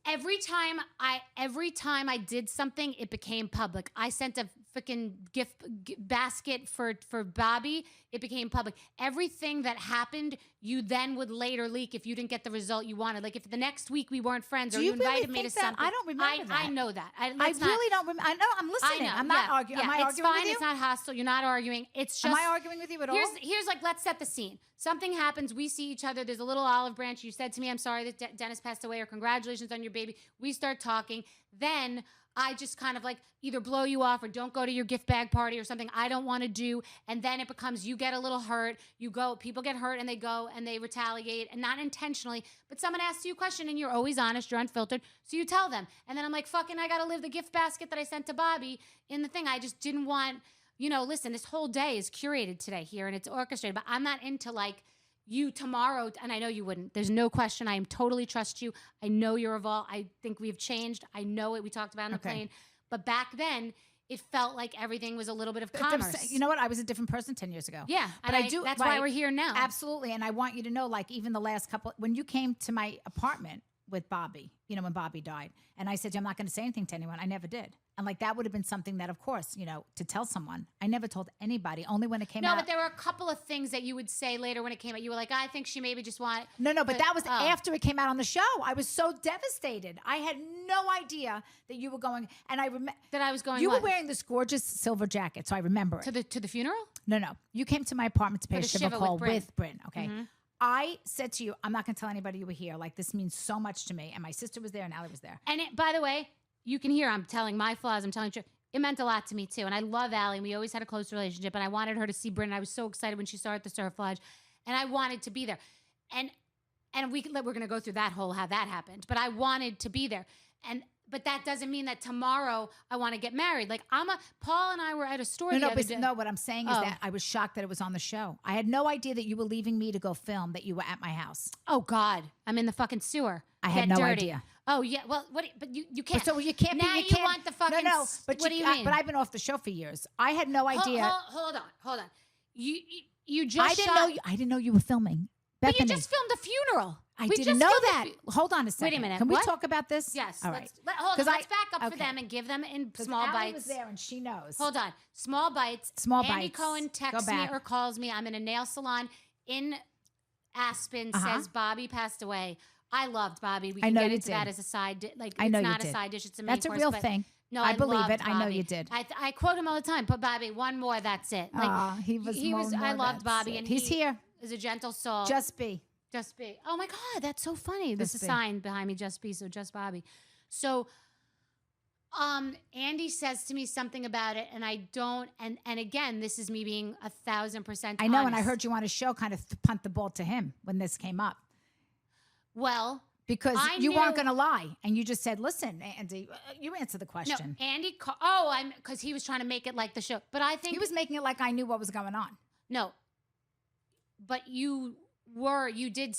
Every time I did something, it became public. I sent a freaking gift basket for Bobby. It became public. Everything that happened, you then would later leak if you didn't get the result you wanted. Like, if the next week we weren't friends, or you invited me to something. I don't remember that. I know that. I really don't remember. I know. I'm listening. I'm not arguing. Am I arguing with you? It's not hostile. You're not arguing. It's just. Am I arguing with you at all? Here's like, let's set the scene. Something happens. We see each other. There's a little olive branch. You said to me, I'm sorry that Dennis passed away, or congratulations on your baby. We start talking. Then I just kind of like either blow you off or don't go to your gift bag party or something I don't want to do. And then it becomes, you get a little hurt. You go, people get hurt and they go and they retaliate, and not intentionally, but someone asks you a question and you're always honest, you're unfiltered. So you tell them. And then I'm like, fucking, I got to live the gift basket that I sent to Bobby in the thing. I just didn't want, listen, this whole day is curated today here and it's orchestrated, but I'm not into like, you tomorrow, and I know you wouldn't. There's no question. I am totally trust you. I know you're evolved. I think we have changed. I know it. We talked about it on the plane. But back then, it felt like everything was a little bit of commerce. You know what? I was a different person 10 years ago. Yeah, but I do. That's why we're here now. Absolutely. And I want you to know, like, even the last couple, when you came to my apartment with Bobby, when Bobby died, and I said, I'm not going to say anything to anyone. I never did. And like, that would have been something that, of course, to tell someone. I never told anybody, only when it came out. No, but there were a couple of things that you would say later when it came out. You were like, I think she maybe just wanted. No, but that was after it came out on the show. I was so devastated. I had no idea that you were going. And I remember that I was going. You were wearing this gorgeous silver jacket, so I remember it. To the funeral? No. You came to my apartment to pay a Shiva Call with Bryn. Okay. Mm-hmm. I said to you, I'm not going to tell anybody you were here. Like, this means so much to me. And my sister was there and Allie was there. And by the way, you can hear I'm telling my flaws. I'm telling you. It meant a lot to me too. And I love Allie. And we always had a close relationship. And I wanted her to see Bryn. I was so excited when she saw her at the Surf Lodge. And I wanted to be there. And we're going to go through how that happened. But I wanted to be there. But that doesn't mean that tomorrow I want to get married. Like, Paul and I were at a store the other day. No, what I'm saying is that I was shocked that it was on the show. I had no idea that you were leaving me to go film, that you were at my house. Oh, God. I'm in the fucking sewer. I had no idea. Oh, yeah. Well, but you can't. So you can't now be. You want the fucking. No. But what do you mean? But I've been off the show for years. I had no idea. Hold on. You just. I didn't know you were filming. But Bethenny. you just filmed a funeral. I didn't know that. Hold on a second. Wait a minute. Can we talk about this? Yes. All right. Let's back up for them and give them in small bites. Allie was there and she knows. Hold on. Small bites. Andy Cohen texts me or calls me. I'm in a nail salon in Aspen. Says Bobby passed away. I loved Bobby. We can get into that as a side. It's not a side dish. It's a main course. That's a real thing. No, I believe it. I know you did. I quote him all the time. But Bobby, one more. That's it. He was. I loved Bobby, and he's here. Is a gentle soul. Just be. Oh my God, that's so funny. There's a sign behind me, Just Be, so Just Bobby. So Andy says to me something about it, and I don't, and again, this is me being 1,000% I know, honest. and I heard you on a show kind of punt the ball to him when this came up. Well, because you weren't going to lie, and you just said, listen, Andy, you answer the question. No, Andy, because he was trying to make it like the show. But I think he was making it like I knew what was going on. No, but you did.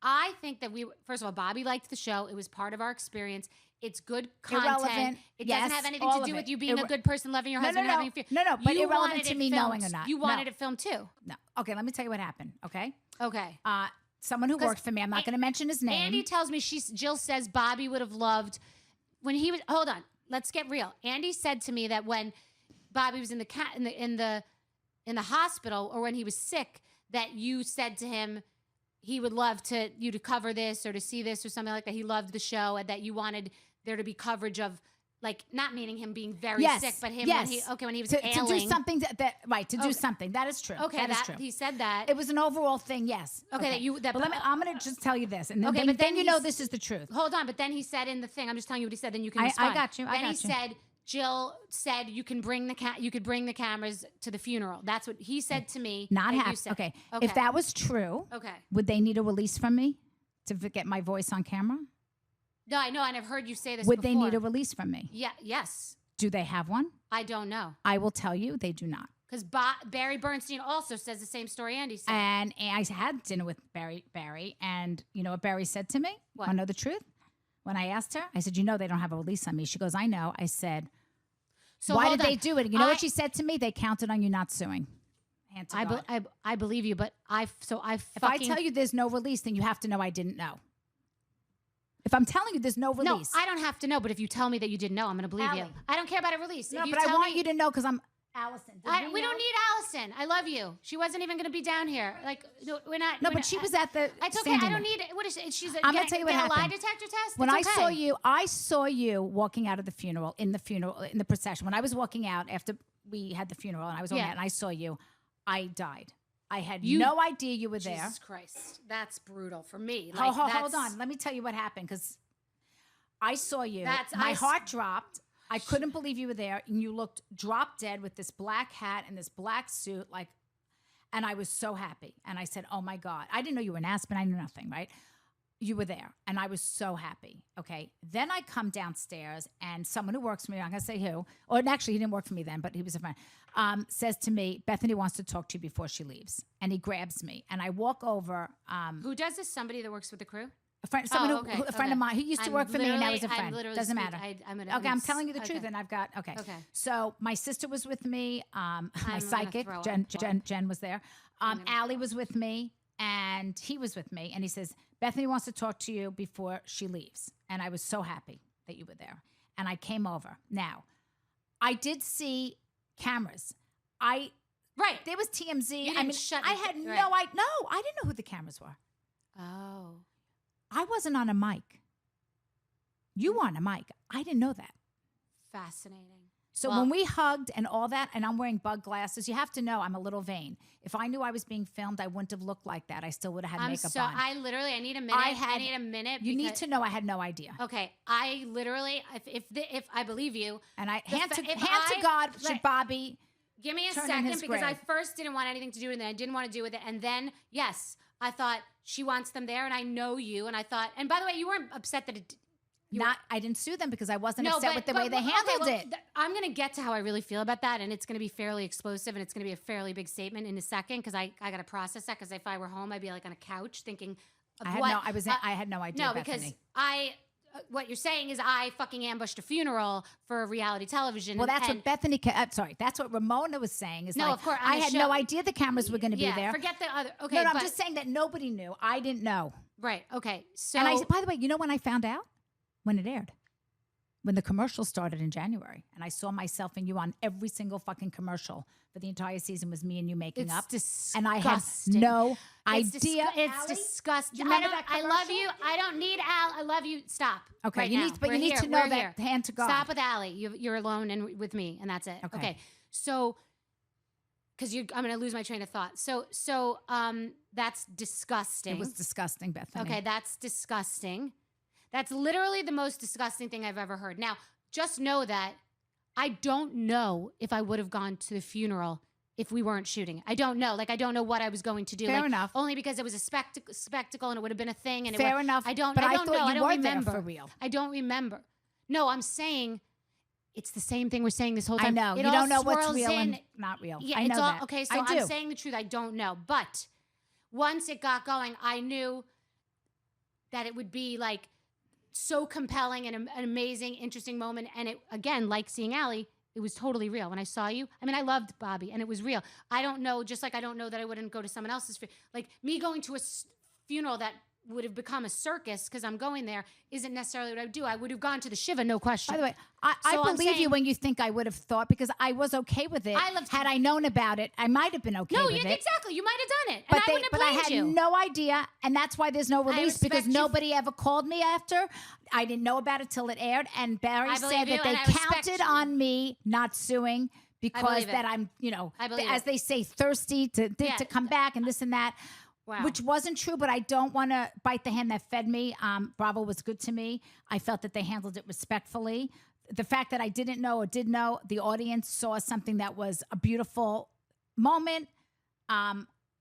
I think that first of all, Bobby liked the show. It was part of our experience. It's good content. Irrelevant. It doesn't have anything to do with you being a good person, loving your husband, and having a fear. No, but irrelevant to me knowing or not. You wanted it filmed too. No. Okay, let me tell you what happened, okay? Okay. Someone who worked for me, I'm not going to mention his name. Andy tells me, Jill says Bobby would have loved, when he was, hold on, let's get real. Andy said to me that when Bobby was in the hospital, or when he was sick, that you said to him he would love you to cover this or to see this or something like that. He loved the show, and that you wanted there to be coverage of, like, not meaning him being very sick, but him when he was ailing. To do something do something. That is true. Okay, that is true. He said that. It was an overall thing, yes. Okay. I'm going to just tell you this, and then this is the truth. Hold on, but then he said in the thing, I'm just telling you what he said, then you can respond. I got you. Then he said, Jill said you can bring you could bring the cameras to the funeral. That's what he said to me. Not happy. Okay. If that was true, would they need a release from me to get my voice on camera? No, I know, and I've heard you say this Would before. they need a release from me? Yeah, yes. Do they have one? I don't know. I will tell you, they do not. Because Barry Bernstein also says the same story Andy said. And I had dinner with Barry, and you know what Barry said to me? What? Want to know the truth? When I asked her, I said, you know they don't have a release on me. She goes, I know. I said, so why did they do it? You know what she said to me? They counted on you not suing. I believe you, but if I tell you there's no release, then you have to know I didn't know. If I'm telling you there's no release. No, I don't have to know, but if you tell me that you didn't know, I'm going to believe you. I don't care about a release. No, but I want you to know because I'm Allison. We don't need Allison. I love you. She wasn't even going to be down here. Like, we're not. No, but she was at the. It's okay. I don't need it. What is it? I'm going to tell you what happened. A lie detector test? When I saw you walking out of the funeral, in the procession. When I was walking out after we had the funeral and I was walking out and I saw you, I died. I had no idea you were there. Jesus Christ. That's brutal for me. Like, hold on. Let me tell you what happened because I saw you. My heart dropped. I couldn't believe you were there. And you looked drop dead with this black hat and this black suit. And I was so happy. And I said, oh my God. I didn't know you were in Aspen. I knew nothing, right? You were there. And I was so happy. Okay. Then I come downstairs and someone who works for me, I'm going to say who, or actually he didn't work for me then, but he was a friend, says to me, Bethenny wants to talk to you before she leaves. And he grabs me and I walk over. Who does this? Somebody that works with the crew? A friend, a friend of mine who used to work for me and now he's a friend. Doesn't matter. I'm telling you the truth and I've got, okay. So my sister was with me. My psychic, Jen was there. Allie was with me and he was with me. And he says, Bethenny wants to talk to you before she leaves. And I was so happy that you were there. And I came over. Now, I did see cameras. There was TMZ. I had no I didn't know who the cameras were. Oh. I wasn't on a mic. You were on a mic. I didn't know that. Fascinating. So when we hugged and all that, and I'm wearing bug glasses, you have to know I'm a little vain. If I knew I was being filmed, I wouldn't have looked like that. I still would have had makeup on. I need a minute. I need a minute. You need to know I had no idea. Okay. I literally, if I believe you. And hand to God, should Bobby give me a second because I first didn't want anything to do with it. I didn't want to do with it. And then, yes, I thought she wants them there and I know you. And I thought, and by the way, you weren't upset that it... I didn't sue them because I wasn't upset with the way they handled it. I'm going to get to how I really feel about that, and it's going to be fairly explosive, and it's going to be a fairly big statement in a second because I got to process that. Because if I were home, I'd be like on a couch thinking, I had no idea. No, because Bethenny. What you're saying is I fucking ambushed a funeral for reality television. Well, that's what Bethenny. That's what Ramona was saying. Is of course. I had no idea the cameras were going to be there. Forget the other. Okay, no, I'm just saying that nobody knew. I didn't know. Right. Okay. So, and by the way, you know when I found out? When it aired. When the commercial started in January. And I saw myself and you on every single fucking commercial for the entire season was me and you making up. Disgusting. And I had no idea. It's disgusting. I love you. I don't need Al. I love you. Stop. Okay. You need to know that hand to God. Stop with Allie. You're alone and with me. And that's it. Okay. So, because I'm going to lose my train of thought. So that's disgusting. It was disgusting, Bethenny. Okay. That's disgusting. That's literally the most disgusting thing I've ever heard. Now, just know that I don't know if I would have gone to the funeral if we weren't shooting it. I don't know. I don't know what I was going to do. Fair enough. Only because it was a spectacle and it would have been a thing. And Fair enough. I don't know. I don't remember. For real. I don't remember. No, I'm saying it's the same thing we're saying this whole time. I know. You don't know what's real and not real. Yeah, I know that. Okay, so I'm saying the truth. I don't know. But once it got going, I knew that it would be so compelling and an amazing, interesting moment. And it, again, like seeing Allie, it was totally real. When I saw you, I loved Bobby and it was real. I don't know, just like I don't know that I wouldn't go to someone else's, me going to a funeral that would have become a circus because I'm going there isn't necessarily what I would do. I would have gone to the Shiva, no question. By the way, I believe you when you think I would have thought because I was okay with it. Had I known about it, I might have been okay with it. No, exactly. You might have done it. And I wouldn't have blamed you. But I had no idea. And that's why there's no release because nobody ever called me after. I didn't know about it till it aired. And Barry said that they counted on me not suing because that I'm, as they say, thirsty to come back and this and that. Wow. Which wasn't true, but I don't want to bite the hand that fed me. Bravo was good to me. I felt that they handled it respectfully. the fact that I didn't know or did know, the audience saw something that was a beautiful moment.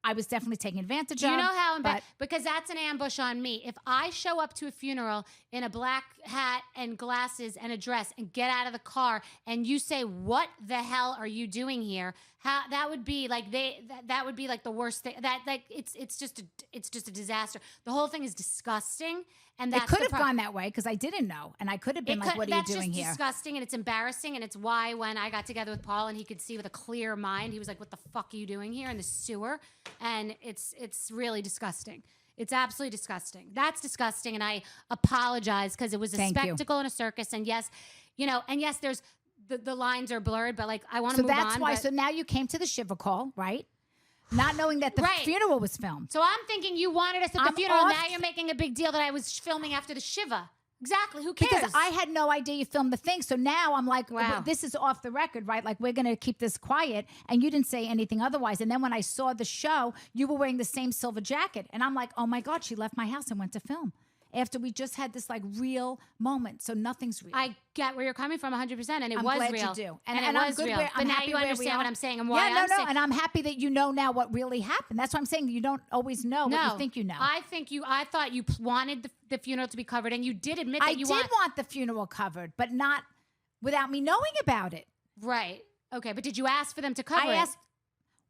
I was definitely taken advantage of. You know how because that's an ambush on me. If I show up to a funeral in a black hat and glasses and a dress and get out of the car and you say, "What the hell are you doing here?" How that would be like that would be like the worst thing. That like it's just a disaster. The whole thing is disgusting, and it could have gone that way because I didn't know, and I could have been like, "What are you doing here?" That's just disgusting, and it's embarrassing, and it's why when I got together with Paul and he could see with a clear mind, he was like, "What the fuck are you doing here in the sewer?" And it's really disgusting. It's absolutely disgusting. That's disgusting, and I apologize because it was a spectacle and a circus, and yes, there's. The lines are blurred, but like I want to move on. So that's why. So now you came to the Shiva Call, right? Not knowing that the funeral was filmed. So I'm thinking you wanted us at the funeral. Now you're making a big deal that I was filming after the Shiva. Exactly. Who cares? Because I had no idea you filmed the thing. So now I'm like, wow. This is off the record, right? Like we're going to keep this quiet. And you didn't say anything otherwise. And then when I saw the show, you were wearing the same silver jacket. And I'm like, oh my God, she left my house and went to film. After we just had this like real moment. So nothing's real. I get where you're coming from 100%. And it was glad real. You do. And it was real. But now you understand what I'm saying and why I'm saying. And I'm happy that you know now what really happened. That's why I'm saying you don't always know what you think you know. I thought you wanted the funeral to be covered and you did admit that you did want the funeral covered, but not without me knowing about it. Right. Okay. But did you ask for them to cover it?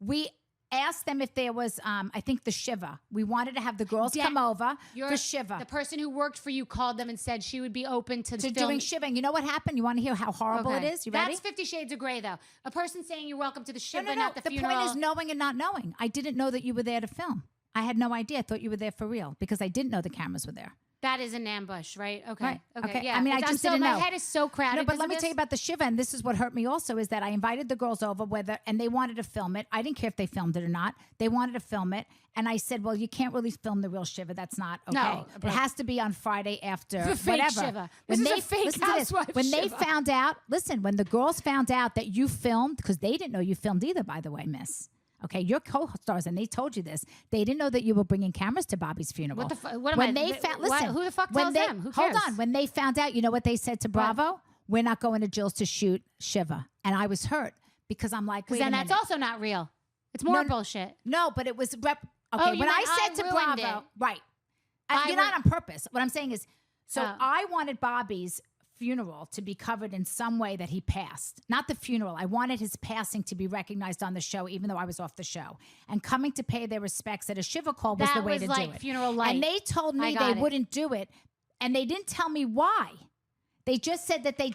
We asked them if there was, I think, the Shiva. We wanted to have the girls come over for Shiva. The person who worked for you called them and said she would be open to doing Shiva. And you know what happened? You want to hear how horrible it is? You ready? That's 50 Shades of Grey, though. A person saying you're welcome to the Shiva, not the funeral. The point is knowing and not knowing. I didn't know that you were there to film. I had no idea. I thought you were there for real because I didn't know the cameras were there. That is an ambush, right? Okay. Right. Okay. Yeah. I mean, I just didn't know. My head is so crowded. No, but let me tell you about the Shiva, and this is what hurt me also, is that I invited the girls over, and they wanted to film it. I didn't care if they filmed it or not. They wanted to film it. And I said, well, you can't really film the real Shiva. That's not okay. No, it has to be on Friday after the fake whatever. Shiva. This is a fake housewife Shiva. When they found out, when the girls found out that you filmed, because they didn't know you filmed either, by the way, miss. Okay, your co-stars, and they told you this. They didn't know that you were bringing cameras to Bobby's funeral. What am I? Who the fuck tells them? Who cares? Hold on. When they found out, you know what they said to Bravo? What? We're not going to Jill's to shoot Shiva. And I was hurt because I'm like, wait a minute. Then that's also not real. It's more bullshit. No, but it was Okay, when I said to Bravo, right. You're not on purpose. What I'm saying is, I wanted Bobby's funeral to be covered in some way that he passed. Not the funeral. I wanted his passing to be recognized on the show, even though I was off the show. And coming to pay their respects at a Shiva Call was the way to do it. That was like funeral light. And they told me they wouldn't do it. And they didn't tell me why. They just said that they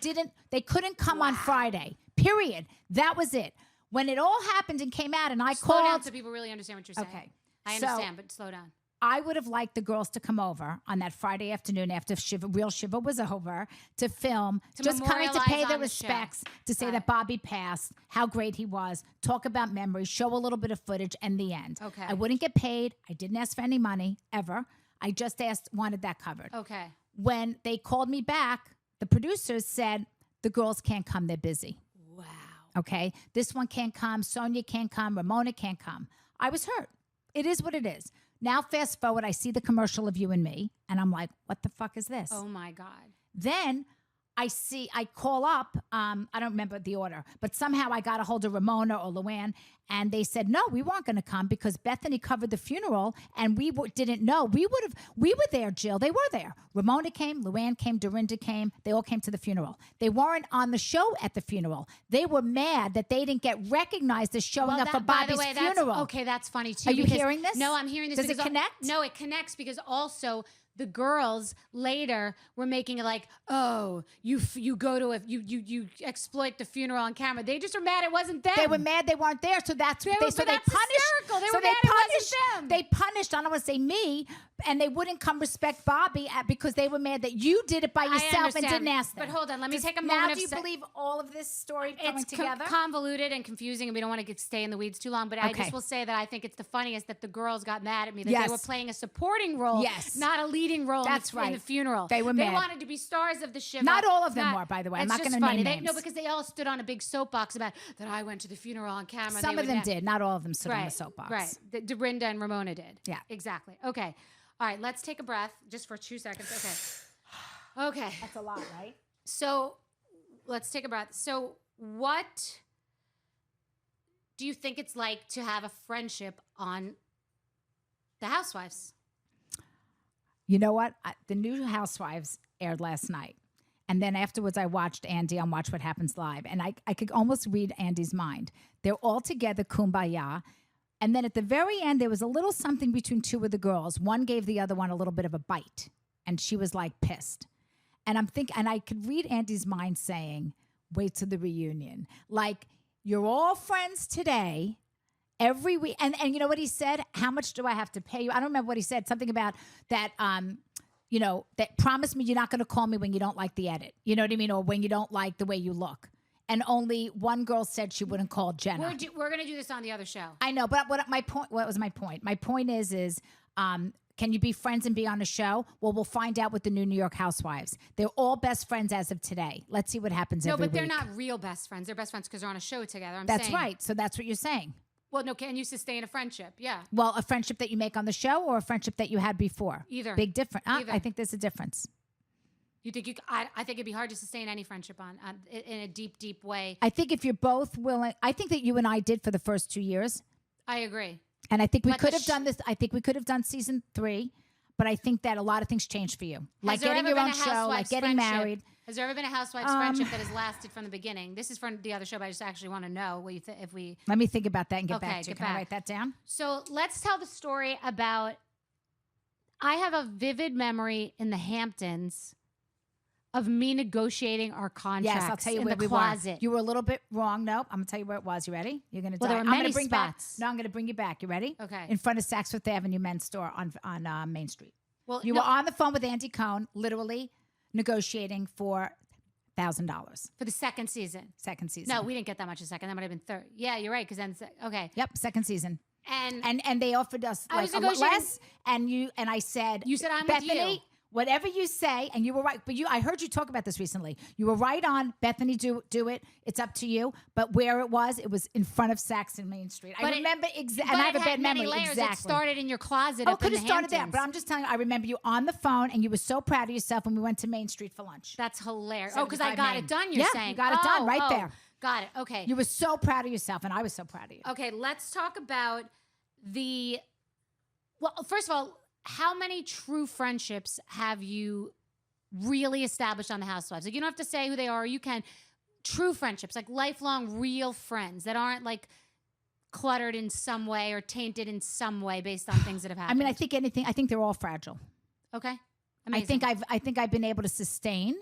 couldn't come on Friday. Period. That was it. When it all happened and came out and I slow called. Slow down so people really understand what you're saying. Okay. I understand, but slow down. I would have liked the girls to come over on that Friday afternoon after real Shiva was over to film, just coming to pay their respects, to say that Bobby passed, how great he was, talk about memories, show a little bit of footage, and the end. Okay. I wouldn't get paid. I didn't ask for any money, ever. I just wanted that covered. Okay. When they called me back, the producers said, the girls can't come, they're busy. Wow. Okay? This one can't come, Sonia can't come, Ramona can't come. I was hurt. It is what it is. Now, fast forward, I see the commercial of you and me, and I'm like, what the fuck is this? Oh, my God. Then I call up, I don't remember the order, but somehow I got a hold of Ramona or Luann, and they said, no, we weren't going to come because Bethenny covered the funeral, and we didn't know. We were there, Jill. They were there. Ramona came, Luann came, Dorinda came. They all came to the funeral. They weren't on the show at the funeral. They were mad that they didn't get recognized as showing up for Bobby's funeral. Okay, that's funny, too. Are you hearing this? No, I'm hearing this. Does it connect? No, it connects because also the girls later were making it like, oh, you exploit the funeral on camera. They just were mad it wasn't them. They were mad they weren't there, so that's they punished. They were mad it wasn't them. They punished. I don't want to say me, and they wouldn't come respect Bobby because they were mad that you did it by yourself and didn't ask them. But hold on, let me take a moment. Now, do you believe all of this story coming together? It's convoluted and confusing, and we don't want to stay in the weeds too long. But I just will say that I think it's the funniest that the girls got mad at me that they were playing a supporting role, not a leading role. That's right. In the funeral. They were mad. They wanted to be stars of the Shiva. Not all of them were, by the way. I'm not going to name names. No, because they all stood on a big soapbox about that I went to the funeral on camera. Some of them did. Not all of them stood on a soapbox. Right. Dorinda and Ramona did. Yeah. Exactly. Okay. All right. Let's take a breath just for 2 seconds. Okay. Okay. That's a lot, right? So let's take a breath. So what do you think it's like to have a friendship on the Housewives? You know what? The new Housewives aired last night. And then afterwards, I watched Andy on Watch What Happens Live. And I could almost read Andy's mind. They're all together, kumbaya. And then at the very end, there was a little something between two of the girls. One gave the other one a little bit of a bite. And she was like pissed. And and I could read Andy's mind saying, wait till the reunion. Like, you're all friends today. Every week, and you know what he said? How much do I have to pay you? I don't remember what he said. Something about that, that promise me you're not going to call me when you don't like the edit. You know what I mean? Or when you don't like the way you look. And only one girl said she wouldn't call Jenna. We're going to do this on the other show. I know, but what was my point? My point is, can you be friends and be on a show? Well, we'll find out with the new New York Housewives. They're all best friends as of today. Let's see what happens every week. No, but they're not real best friends. They're best friends because they're on a show together. That's right. So that's what you're saying. Well, no, can you sustain a friendship? Yeah. Well, a friendship that you make on the show or a friendship that you had before? Either. Big difference. I think there's a difference. You think I think it'd be hard to sustain any friendship in a deep, deep way. I think if you're both willing, I think that you and I did for the first 2 years. I agree. And I think we could have done this. I think we could have done season 3, but I think that a lot of things changed for you. Like getting your own show, like getting married. Has there ever been a Housewives friendship that has lasted from the beginning? This is from the other show, but I just actually want to know what you if we. Let me think about that and get back to you. Can I write that down? So let's tell the story about. I have a vivid memory in the Hamptons of me negotiating our contracts. Yes, I'll tell you where we were. You were a little bit wrong. Nope. I'm gonna tell you where it was. You ready? You're gonna. Well, there were many spots. No, I'm gonna bring you back. You ready? Okay. In front of Saks Fifth Avenue Men's Store on Main Street. Well, you were on the phone with Andy Cohen, literally negotiating for $1,000 for the second season. Second season. No, we didn't get that much a second. That might have been third. Yeah, you're right. Because then, okay. Yep, second season. And they offered us like a lot less. And I said, you said I'm Bethenny, with you. Whatever you say, and you were right. But I heard you talk about this recently. You were right on. Bethenny, do it. It's up to you. But where it was in front of Saks and Main Street. I remember exactly. And I have a bad memory. Exactly. It started in your closet. Oh, could have started there. But I'm just telling you, I remember you on the phone, and you were so proud of yourself when we went to Main Street for lunch. That's hilarious. Oh, because I got it done. You're saying you got it done right there. Got it. Okay. You were so proud of yourself, and I was so proud of you. Okay, let's talk about well, first of all, how many true friendships have you really established on the Housewives? Like, you don't have to say who they are. You can. True friendships, like lifelong real friends that aren't like cluttered in some way or tainted in some way based on things that have happened. I mean, I think they're all fragile. Okay. Amazing. I think I've been able to sustain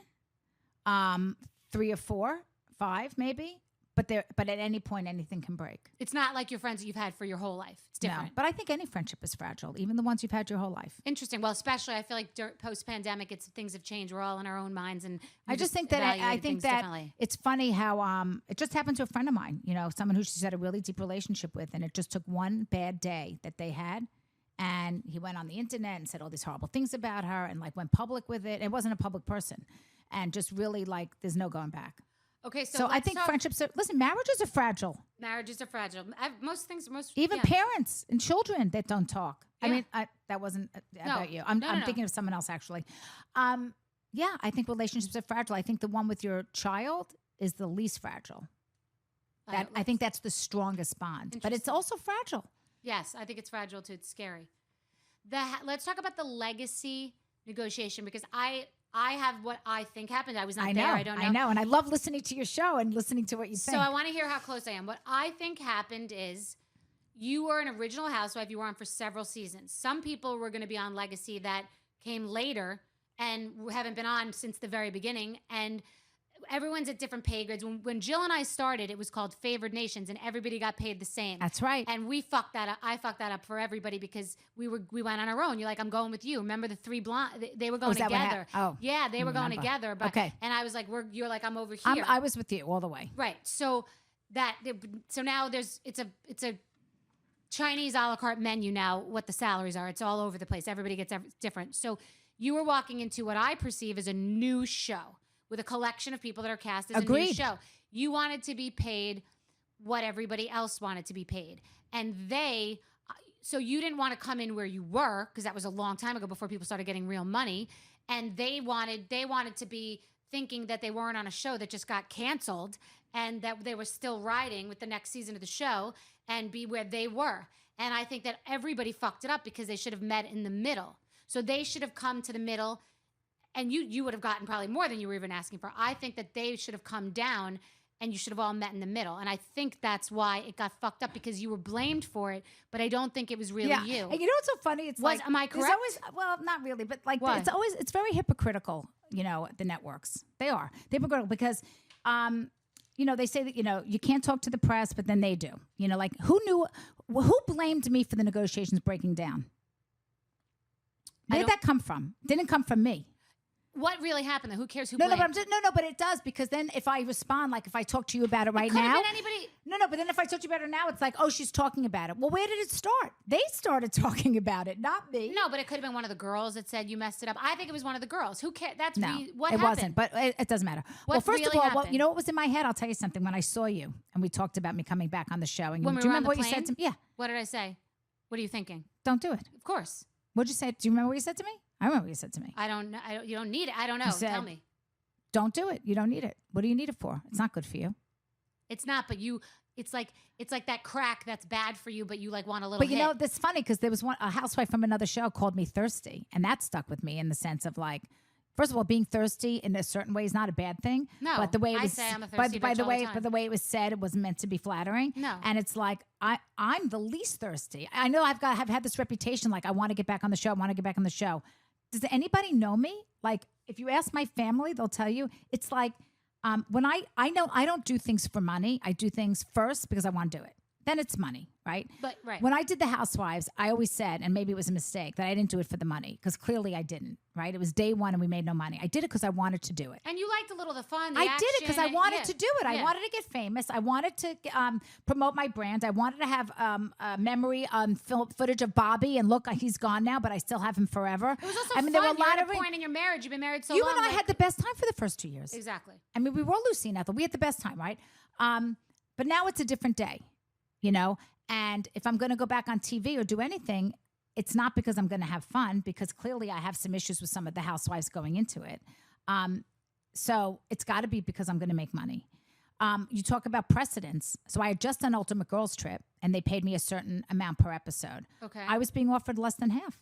3 or 4, 5 maybe. But at any point, anything can break. It's not like your friends that you've had for your whole life. It's different. No, but I think any friendship is fragile, even the ones you've had your whole life. Interesting. Well, especially I feel like post-pandemic, things have changed. We're all in our own minds, and I just think that it's funny how it just happened to a friend of mine. You know, someone who she's had a really deep relationship with, and it just took one bad day that they had, and he went on the internet and said all these horrible things about her, and like went public with it. It wasn't a public person, and just really like there's no going back. Okay, so I think friendships marriages are fragile. Marriages are fragile. Even parents and children that don't talk. Yeah. I mean, that wasn't about you. I'm thinking of someone else actually. Yeah, I think relationships are fragile. I think the one with your child is the least fragile. I think that's the strongest bond, but it's also fragile. Yes, I think it's fragile too. It's scary. Let's talk about the legacy negotiation because I have what I think happened. I was not there. I don't know. I know. And I love listening to your show and listening to what you say. So I want to hear how close I am. What I think happened is you were an original housewife. You were on for several seasons. Some people were going to be on Legacy that came later and haven't been on since the very beginning. And everyone's at different pay grades. When Jill and I started, it was called Favored Nations, and everybody got paid the same. That's right. And we fucked that up. I fucked that up for everybody because we went on our own. You're like, I'm going with you. Remember the 3 blonde? They were going together. Yeah, they were going together. But, okay. And I was like, you're like, I'm over here. I was with you all the way. Right. So now it's a Chinese a la carte menu now. What the salaries are, it's all over the place. Everybody gets different. So you were walking into what I perceive as a new show. With a collection of people that are cast as a new show. You wanted to be paid what everybody else wanted to be paid. And so you didn't want to come in where you were, because that was a long time ago before people started getting real money. And they wanted to be thinking that they weren't on a show that just got canceled and that they were still riding with the next season of the show and be where they were. And I think that everybody fucked it up because they should have met in the middle. So they should have come to the middle, and you would have gotten probably more than you were even asking for. I think that they should have come down and you should have all met in the middle. And I think that's why it got fucked up, because you were blamed for it, but I don't think it was really you. And you know what's so funny? It's am I correct? Well, not really, but like What? it's very hypocritical, the networks. They're hypocritical because they say that, you can't talk to the press, but then they do. Like who blamed me for the negotiations breaking down? Where did that come from? It didn't come from me. What really happened? Who cares who No, blamed? but it does, because then if I respond, like if I talk to you about it right could have now. been anybody. No, but then if I talk to you about it now, it's like, oh, she's talking about it. Well, where did it start? They started talking about it, not me. No, but it could have been one of the girls that said you messed it up. I think it was one of the girls. Who cares? That's No, what it happened. wasn't, but it doesn't matter. What well, first really of all, happened? you know what was in my head? I'll tell you something. When I saw you and we talked about me coming back on the show, and When we do you were on remember the what you said to plane? me? Yeah. What did I say? What are you thinking? Don't do it. Of course. What'd you say? Do you remember what you said to me? I remember what you said to me. I don't know. You don't need it. I don't know. You said, Tell me. Don't do it. You don't need it. What do you need it for? It's not good for you. It's not, but it's like that crack that's bad for you, but you like want a little But you hit. know, that's funny because there was a housewife from another show called me thirsty, and that stuck with me in the sense of like, first of all, being thirsty in a certain way is not a bad thing. No, but the way it I was, say I'm a thirsty by bitch the all way, the time. but the way it was said, it wasn't meant to be flattering. No. And it's like I'm the least thirsty. I know I've had this reputation, like I want to get back on the show. I want to get back on the show. Does anybody know me? Like, if you ask my family, they'll tell you it's like when I know I don't do things for money. I do things first because I want to do it. Then it's money, right? But right. When I did the Housewives, I always said, and maybe it was a mistake, that I didn't do it for the money, because clearly I didn't, right? It was day one and we made no money. I did it because I wanted to do it. And you liked a little of the fun, the I action. did it because I wanted to do it. I Yeah. wanted to get famous. I wanted to promote my brand. I wanted to have memory footage of Bobby, and look, he's gone now, but I still have him forever. It was also there were a lot of point in your marriage. You've been married so you long. and I had the best time for the first 2 years. Exactly. I mean, we were Lucy and Ethel. We had the best time, right? But now it's a different day, And if I'm going to go back on TV or do anything, it's not because I'm going to have fun, because clearly I have some issues with some of the housewives going into it. So it's got to be because I'm going to make money. You talk about precedence. So I had just done Ultimate Girls Trip, and they paid me a certain amount per episode. Okay. I was being offered less than half.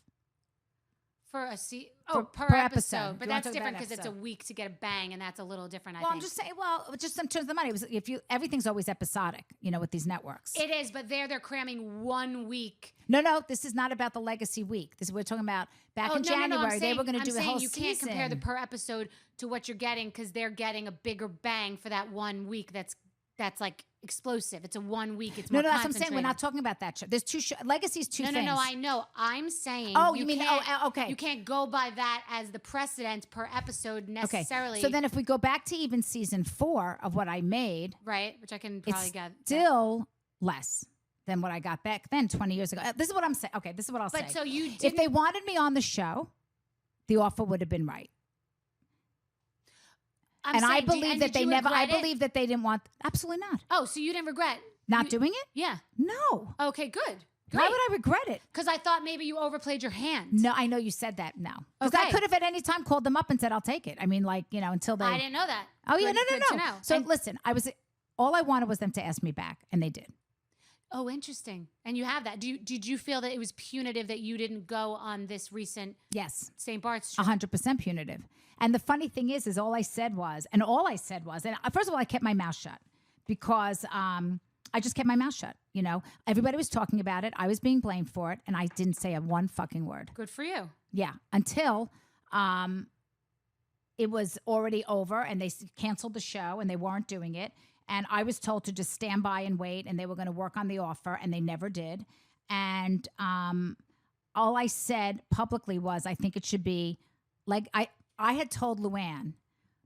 For a per episode. episode. But You want that's to talk different about because it's a episode. week to get a bang, and that's a little different, I Well, think. I'm just saying. Well, just in terms of the money, it was everything's always episodic, with these networks. It is, but they're cramming 1 week. No, this is not about the legacy week. We're talking about back in January. They were going to do a whole you season. can't compare the per episode to what you're getting, because they're getting a bigger bang for that 1 week. That's like explosive. It's a 1 week. It's more that's what I'm saying. We're concentrated. not talking about that show. There's two Legacy's two things. No, I know. I'm saying. Oh, you mean, okay. You can't go by that as the precedent per episode necessarily. Okay. So then if we go back to even season 4 of what I made. Right, which I can probably it's get. Still less than what I got back then 20 years ago. This is what I'm saying. Okay, this is what I'll say. But so you didn't. If they wanted me on the show, the offer would have been right. I believe that they never. I believe that they didn't want. Absolutely not. Oh, so you didn't regret Not doing it? Yeah. No. Okay, good. Why would I regret it? Because I thought maybe you overplayed your hand. No, I know you said that now. Because I could have at any time called them up and said, I'll take it. I mean, until they. I didn't know that. Oh, yeah, Good no. to know. So listen, all I wanted was them to ask me back, and they did. Oh, interesting. And you have that. Did you feel that it was punitive that you didn't go on this recent Yes. St. Bart's trip? 100% punitive. And the funny thing is all I said was, and first of all, I kept my mouth shut because I just kept my mouth shut. Everybody was talking about it. I was being blamed for it, and I didn't say one fucking word. Good for you. Yeah, until it was already over, and they canceled the show, and they weren't doing it. And I was told to just stand by and wait, and they were going to work on the offer, and they never did. And all I said publicly was, I think it should be like I had told Luann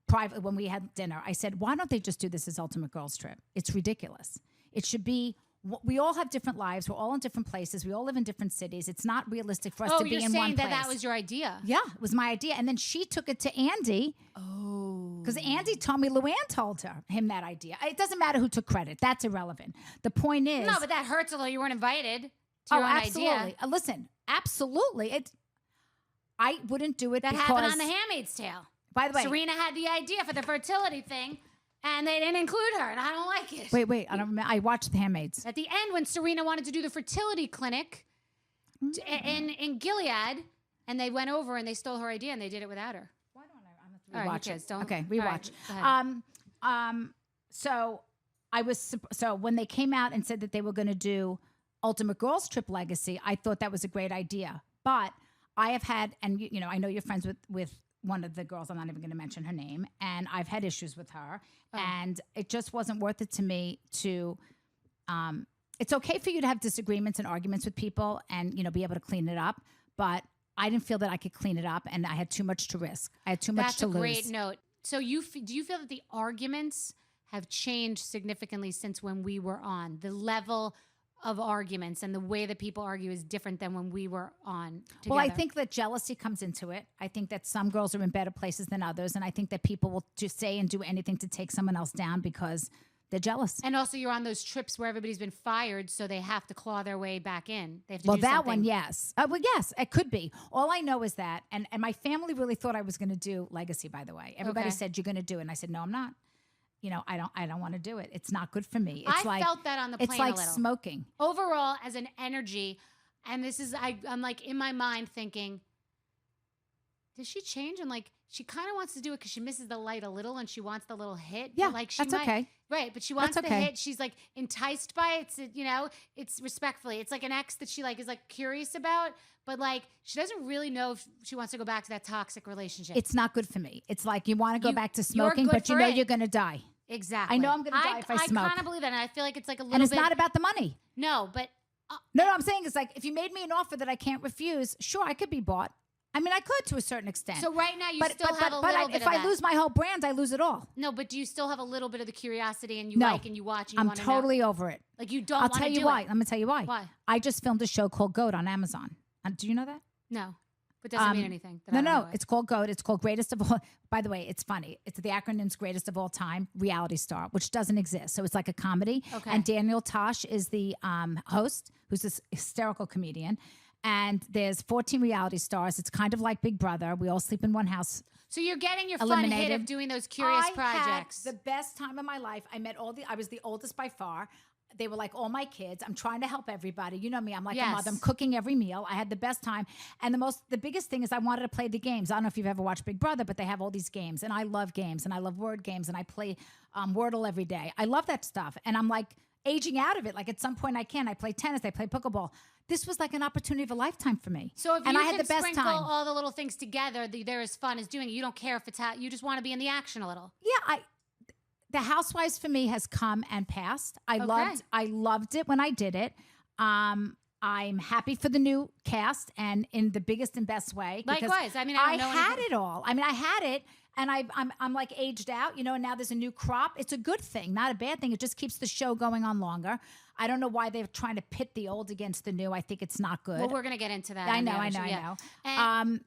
privately when we had dinner. I said, why don't they just do this as Ultimate Girls Trip? It's ridiculous. It should be. We all have different lives. We're all in different places. We all live in different cities. It's not realistic for us to be in one place. Oh, you're saying that was your idea? Yeah, it was my idea. And then she took it to Andy. Oh. Because Andy told me, Luann told him that idea. It doesn't matter who took credit. That's irrelevant. The point is. No, but that hurts a little. You weren't invited to your own absolutely. idea. Listen, absolutely. I wouldn't do it That because. happened on The Handmaid's Tale. By the way, Serena had the idea for the fertility thing, and they didn't include her, and I don't like it. Wait. I don't remember. I watched The Handmaids. At the end, when Serena wanted to do the fertility clinic in Gilead, and they went over and they stole her idea, and they did it without her. Why don't I? I'm going to rewatch it. Okay, rewatch. Right, so when they came out and said that they were going to do Ultimate Girls Trip Legacy, I thought that was a great idea. But I have had, and I know you're friends with one of the girls. I'm not even going to mention her name, and I've had issues with her, and it just wasn't worth it to me to. It's okay for you to have disagreements and arguments with people, and be able to clean it up, but I didn't feel that I could clean it up, and I had too much to risk. I had too much to lose. That's a great note. So do you feel that the arguments have changed significantly since when we were on? The level of arguments and the way that people argue is different than when we were on together. Well, I think that jealousy comes into it. I think that some girls are in better places than others, and I think that people will just say and do anything to take someone else down because they're jealous. And also, you're on those trips where everybody's been fired, so they have to claw their way back in. They have to do something. That one, yes. Yes, it could be. All I know is that, and my family really thought I was going to do Legacy, by the way. Everybody said, you're going to do it. And I said, no, I'm not. I don't want to do it. It's not good for me. It's I felt that on the plane It's like a little. smoking. Overall, as an energy, and this is, I'm like in my mind thinking, does she change? And like, she kind of wants to do it because she misses the light a little and she wants the little hit. Yeah, but like that's okay. Right, but she wants the hit. She's like enticed by it. It's respectfully. It's like an ex that she like is like curious about, but like she doesn't really know if she wants to go back to that toxic relationship. It's not good for me. It's like you want to go back to smoking, but you're going to die. Exactly. I know I'm going to die if I smoke. I kind of believe that, and I feel like it's like a little And it's bit, not about the money. No, but no, I'm saying it's like if you made me an offer that I can't refuse, sure, I could be bought. I mean, I could to a certain extent. So right now you still have a little bit of that. If I lose my whole brand, I lose it all. No, but do you still have a little bit of the curiosity and you like and you watch and you want to know? I'm totally over it. Like you don't I'll want to do it. tell you why. I'm going to tell you why. Why? I just filmed a show called GOAT on Amazon. Do you know that? No. But it doesn't mean anything. No. It's called GOAT. It's called Greatest of All. By the way, it's funny. It's the acronym's Greatest of All Time Reality Star, which doesn't exist. So it's like a comedy. Okay. And Daniel Tosh is the host, who's this hysterical comedian. And there's 14 reality stars. It's kind of like Big Brother. We all sleep in one house. So you're getting your fun hit of doing those curious projects. I had the best time of my life. I was the oldest by far. They were like all my kids. I'm trying to help everybody. You know me. I'm like a mother. I'm cooking every meal. I had the best time. And the biggest thing is I wanted to play the games. I don't know if you've ever watched Big Brother, but they have all these games. And I love games. And I love word games. And I play Wordle every day. I love that stuff. And I'm like aging out of it. Like at some point I play tennis. I play pickleball. This was like an opportunity of a lifetime for me. So if and you I had can the best sprinkle time. all the little things together, they're as fun as doing it. You don't care if it's you just want to be in the action a little. Yeah, the Housewives for me has come and passed. I loved it when I did it. I'm happy for the new cast and in the biggest and best way. Likewise. I mean, I had it all. I mean, I had it. And I'm like aged out, and now there's a new crop. It's a good thing, not a bad thing. It just keeps the show going on longer. I don't know why they're trying to pit the old against the new. I think it's not good. Well, we're going to get into that. I know.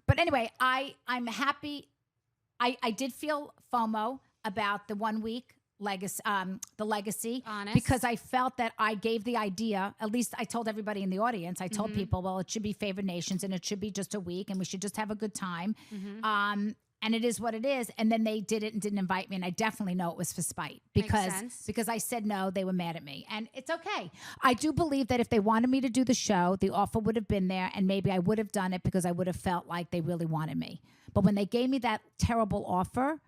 But anyway, I'm happy. I did feel FOMO about the 1 week legacy, the legacy, Honest. because I felt that I gave the idea. At least I told everybody in the audience. I told people, well, it should be favored nations and it should be just a week and we should just have a good time. And it is what it is. And then they did it and didn't invite me. And I definitely know it was for spite because I said no, they were mad at me. And it's okay. I do believe that if they wanted me to do the show, the offer would have been there. And maybe I would have done it because I would have felt like they really wanted me. But when they gave me that terrible offer,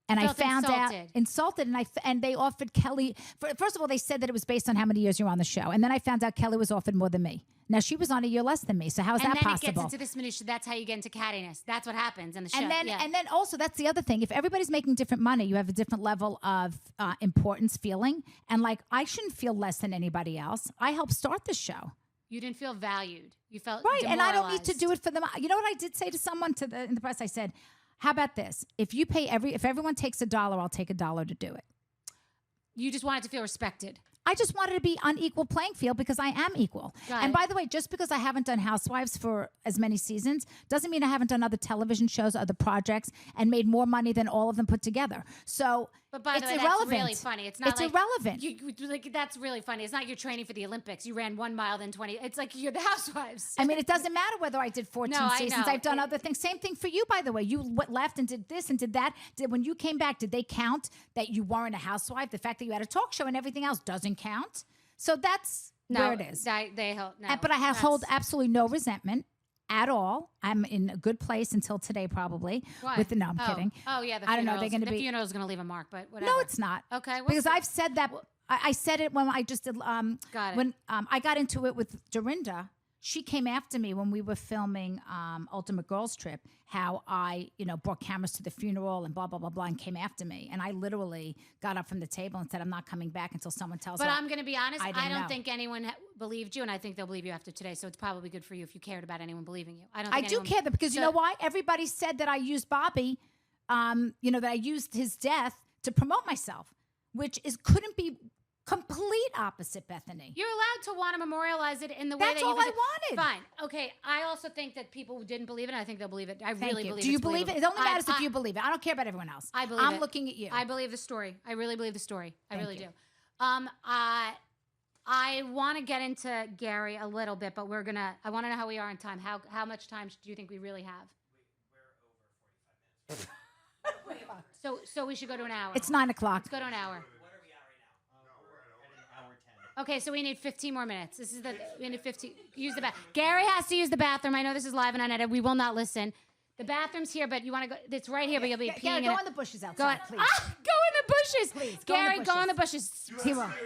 and I found out insulted, and they offered Kelly. First of all, they said that it was based on how many years you're on the show, and then I found out Kelly was offered more than me. Now she was on a year less than me, so how is that possible? And then it gets into this minutia. That's how you get into cattiness. That's what happens in the show. And then also that's the other thing. If everybody's making different money, you have a different level of importance feeling, and like I shouldn't feel less than anybody else. I helped start the show. You didn't feel valued. You felt right, and I don't need to do it for them. You know what I did say to someone in the press? I said, how about this? If everyone takes $1, I'll take $1 to do it. You just wanted to feel respected. I just wanted to be on equal playing field because I am equal. And by the way, just because I haven't done Housewives for as many seasons doesn't mean I haven't done other television shows, other projects, and made more money than all of them put together. So But by the way, irrelevant. That's really funny. It's not it's like irrelevant. That's really funny. It's not you're training for the Olympics. You ran 1 mile then 20. It's like you're the Housewives. I mean, it doesn't matter whether I did 14 seasons. I've done other things. Same thing for you, by the way. You left and did this and did that. When you came back, did they count that you weren't a housewife? The fact that you had a talk show and everything else doesn't count. So that's where it is. They hold. No, but I hold absolutely no resentment at all. I'm in a good place until today, probably. Why? No, I'm kidding. Oh yeah, I don't know. They're going to be. The funeral's going to leave a mark, but whatever. No, it's not. Okay, because I've said that. I said it when I just did. Got it. When I got into it with Dorinda, she came after me when we were filming Ultimate Girls Trip. How I, brought cameras to the funeral and blah blah blah blah, and came after me. And I literally got up from the table and said, "I'm not coming back until someone tells me." But I'm going to be honest. I don't know. think anyone believed you, and I think they'll believe you after today. So it's probably good for you if you cared about anyone believing you. I do care that because you know why? Everybody said that I used Bobby, that I used his death to promote myself, which couldn't be complete opposite, Bethenny. You're allowed to want to memorialize it in the way That's that all I wanted. Fine. Okay. I also think that people didn't believe it. And I think they'll believe it. I really believe it. Do you believe it? It only matters if you believe it. I don't care about everyone else. I believe it. I'm looking at you. I believe the story. I really believe the story. I really do. you. I want to get into Gary a little bit, but I want to know how we are in time. How much time do you think we really have? We're over 45 minutes. So we should go to an hour. It's 9 o'clock. Let's go to an hour. What are we at right now? We're at an hour 10. Okay, so we need 15 more minutes. We need 15. Use the bathroom. Gary has to use the bathroom. I know this is live and unedited. We will not listen. The bathroom's here, but you want to go. It's right here, but you'll be peeing Gary, in go it. in the bushes outside, please. Go in the bushes. Please, Gary, go in the bushes. He will. You're not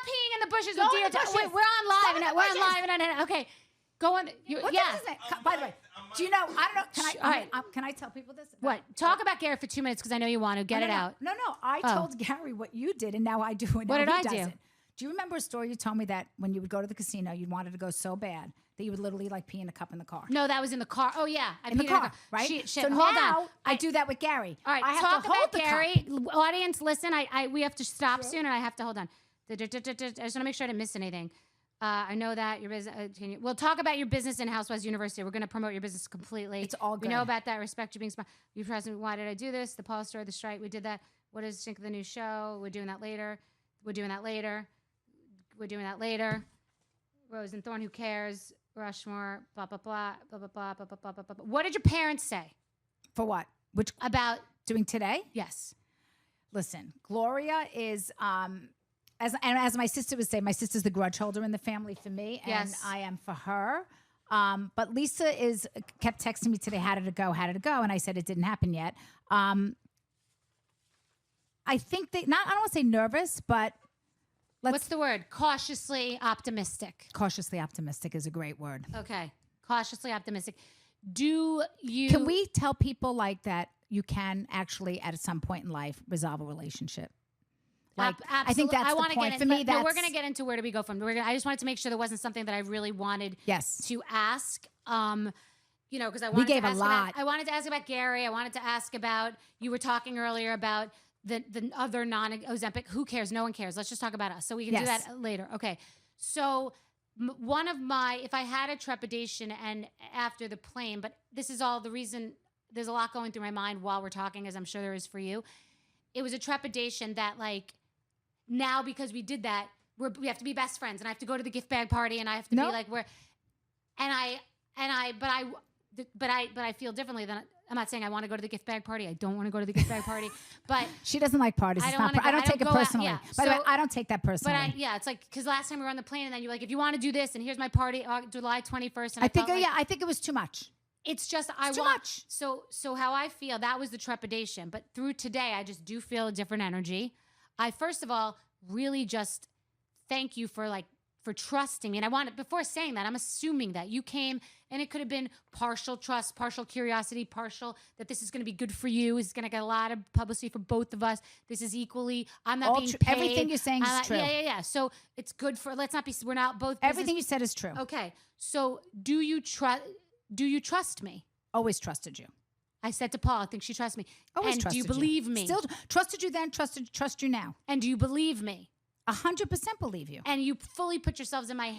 peeing in the bushes Go with in dear. the bushes. We're on live. Go in the We're on bushes. live and unedited. Okay, go in. What difference does it? By the way, do you know? I don't know. All right. Can I tell people this? What? Talk about Gary for 2 minutes because I know you want to get it out. No. I told Gary what you did, and now I do. And What now did he I does do? it. Do you remember a story you told me that when you would go to the casino, you wanted to go so bad that you would literally like pee in a cup in the car? No, that was in the car. Oh yeah, I In the peed car, right? So so hold now on. I do that with Gary. All right, I have talk to hold about the Gary. cup. Audience, listen. We have to stop soon, and I have to hold on. I just want to make sure I didn't miss anything. I know that your business. We'll talk about your business in Housewives University. We're going to promote your business completely. It's all good. We know about that. Respect you being smart. You present. Why did I do this? The Paul story, the strike. We did that. What is the sync of the new show? We're doing that later. We're doing that later. We're doing that later. Rose and Thorne. Who cares? Rushmore. Blah blah blah blah blah blah blah blah blah blah. What did your parents say For what? Which about? doing today? Yes. Listen, Gloria is as my sister would say, my sister's the grudge holder in the family for me, and Yes. I am for her. But Lisa kept texting me today, how did it go? How did it go? And I said it didn't happen yet. I think I don't want to say nervous, but What's the word? Cautiously optimistic. cautiously optimistic is a great word. Okay. Cautiously optimistic. Do you... Can we tell people like that you can actually at some point in life resolve a relationship? Like, I think that's the point. For me, we're going to get into where do we go from. I just wanted to make sure there wasn't something that I really wanted to ask. Because I wanted gave to a ask lot. I wanted to ask about Gary. I wanted to ask about, you were talking earlier about the other non-Ozempic. Who cares? No one cares. Let's just talk about us. So we can do that later. Okay. So one of my, if I had a trepidation and after the plane, but this is all the reason, there's a lot going through my mind while we're talking, as I'm sure there is for you. It was a trepidation that like, now because we did that, we have to be best friends, and I have to go to the gift bag party, and I have to be like but I feel differently than. I'm not saying I want to go to the gift bag party. I don't want to go to the gift bag party, but she doesn't like parties. I It's don't not. I don't take it go out, personally. yeah. By the way, I don't take that personally. But it's like because last time we were on the plane, and then you're like, if you want to do this, and here's my party, July 21st. And I think it was too much. It's just too much. So how I feel, that was the trepidation. But through today, I just do feel a different energy. I first of all really just thank you for trusting me. And before saying that, I'm assuming that you came and it could have been partial trust, partial curiosity, partial that this is going to be good for you. It's going to get a lot of publicity for both of us. This is equally, I'm not being paid. Everything you're saying is true. Yeah. So it's good for, we're not both. Everything you said is true. Okay. So do you trust me? Always trusted you. I said to Paul, I think she trusts me. Always and trusted do you believe me? Still trusted you then, trust you now. And do you believe me? 100% believe you. And you fully put myself in my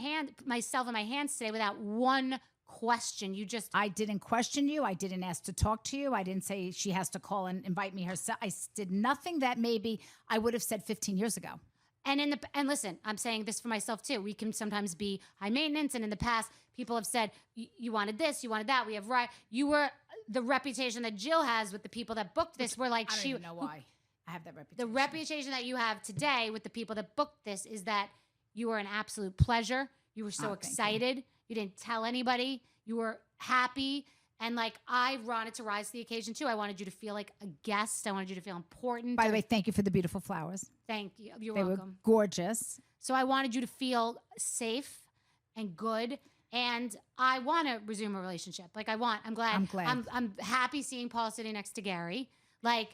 hands today without one question. You just I didn't question you. I didn't ask to talk to you. I didn't say she has to call and invite me herself. I did nothing that maybe I would have said 15 years ago. and listen, I'm saying this for myself too. We can sometimes be high maintenance, and in the past, people have said you wanted this, you wanted that. We have right. You were the reputation that Jill has with the people that booked this. Were like I don't even know why I have that reputation. The reputation that you have today with the people that booked this is that you were an absolute pleasure. You were so excited. You didn't tell anybody. You were happy. And like, I wanted to rise to the occasion too. I wanted you to feel like a guest. I wanted you to feel important. By the way, thank you for the beautiful flowers. Thank you. You're they welcome. Were gorgeous. So I wanted you to feel safe and good. And I want to resume a relationship. Like I'm glad. I'm glad. I'm happy seeing Paul sitting next to Gary. Like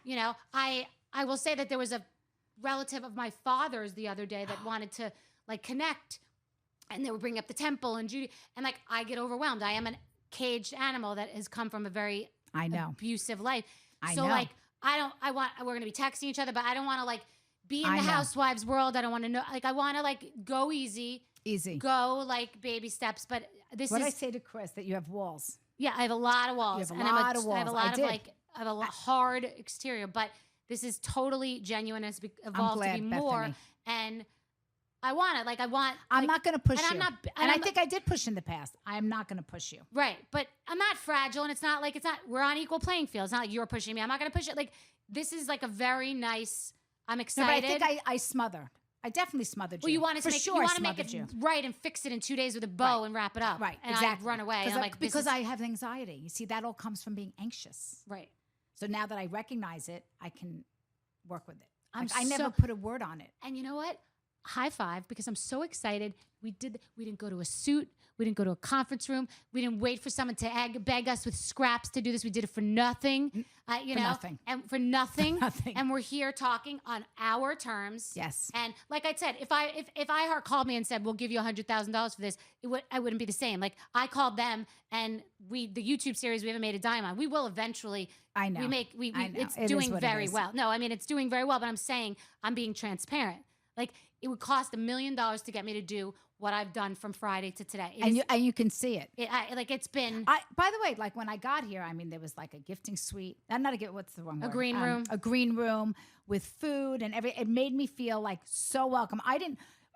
you know, I will say that there was a relative of my father's the other day that wanted to like connect, and they were bringing up the temple and Judy, and like I get overwhelmed. I am an caged animal that has come from a very abusive life. So like we're gonna be texting each other, but I don't want to like be in the housewives world. I don't want to know. Like I want to like go easy, go like baby steps. But what I say to Chris that you have walls. Yeah, I have a lot of walls. You have a lot of walls. I have a lot of like I have a hard exterior, but this is totally genuine. It's evolved to be more, Bethenny. And I want it. Like I want. I'm not going to push you. I'm not, and I think I did push in the past. I'm not going to push you. Right, but I'm not fragile, and it's not. We're on equal playing field. It's not like you're pushing me. I'm not going to push it. Like this is like a very nice. I'm excited. No, but I think I smothered. I definitely smothered you. Well, you wanted to make it right and fix it in 2 days with a bow and wrap it up. Right, and exactly. I run away. And I'm like, because I have anxiety. You see, that all comes from being anxious. Right. So now that I recognize it, I can work with it. I never put a word on it. And you know what? High five, because I'm so excited. We didn't go to a suit. We didn't go to a conference room. We didn't wait for someone to beg us with scraps to do this. We did it for nothing. Nothing. And for nothing. For nothing. And we're here talking on our terms. Yes. And like I said, if iHeart called me and said, we'll give you $100,000 for this, I wouldn't be the same. Like I called them, and the YouTube series we haven't made a dime on. We will eventually. I know. It's doing very well. No, I mean, it's doing very well, but I'm saying I'm being transparent. Like it would cost $1 million to get me to do what I've done from Friday to today. And you can see it. It's been. By the way, like when I got here, I mean, there was like a gifting suite. Not a gift. What's the wrong word? A green room. A green room with food and everything. It made me feel like so welcome.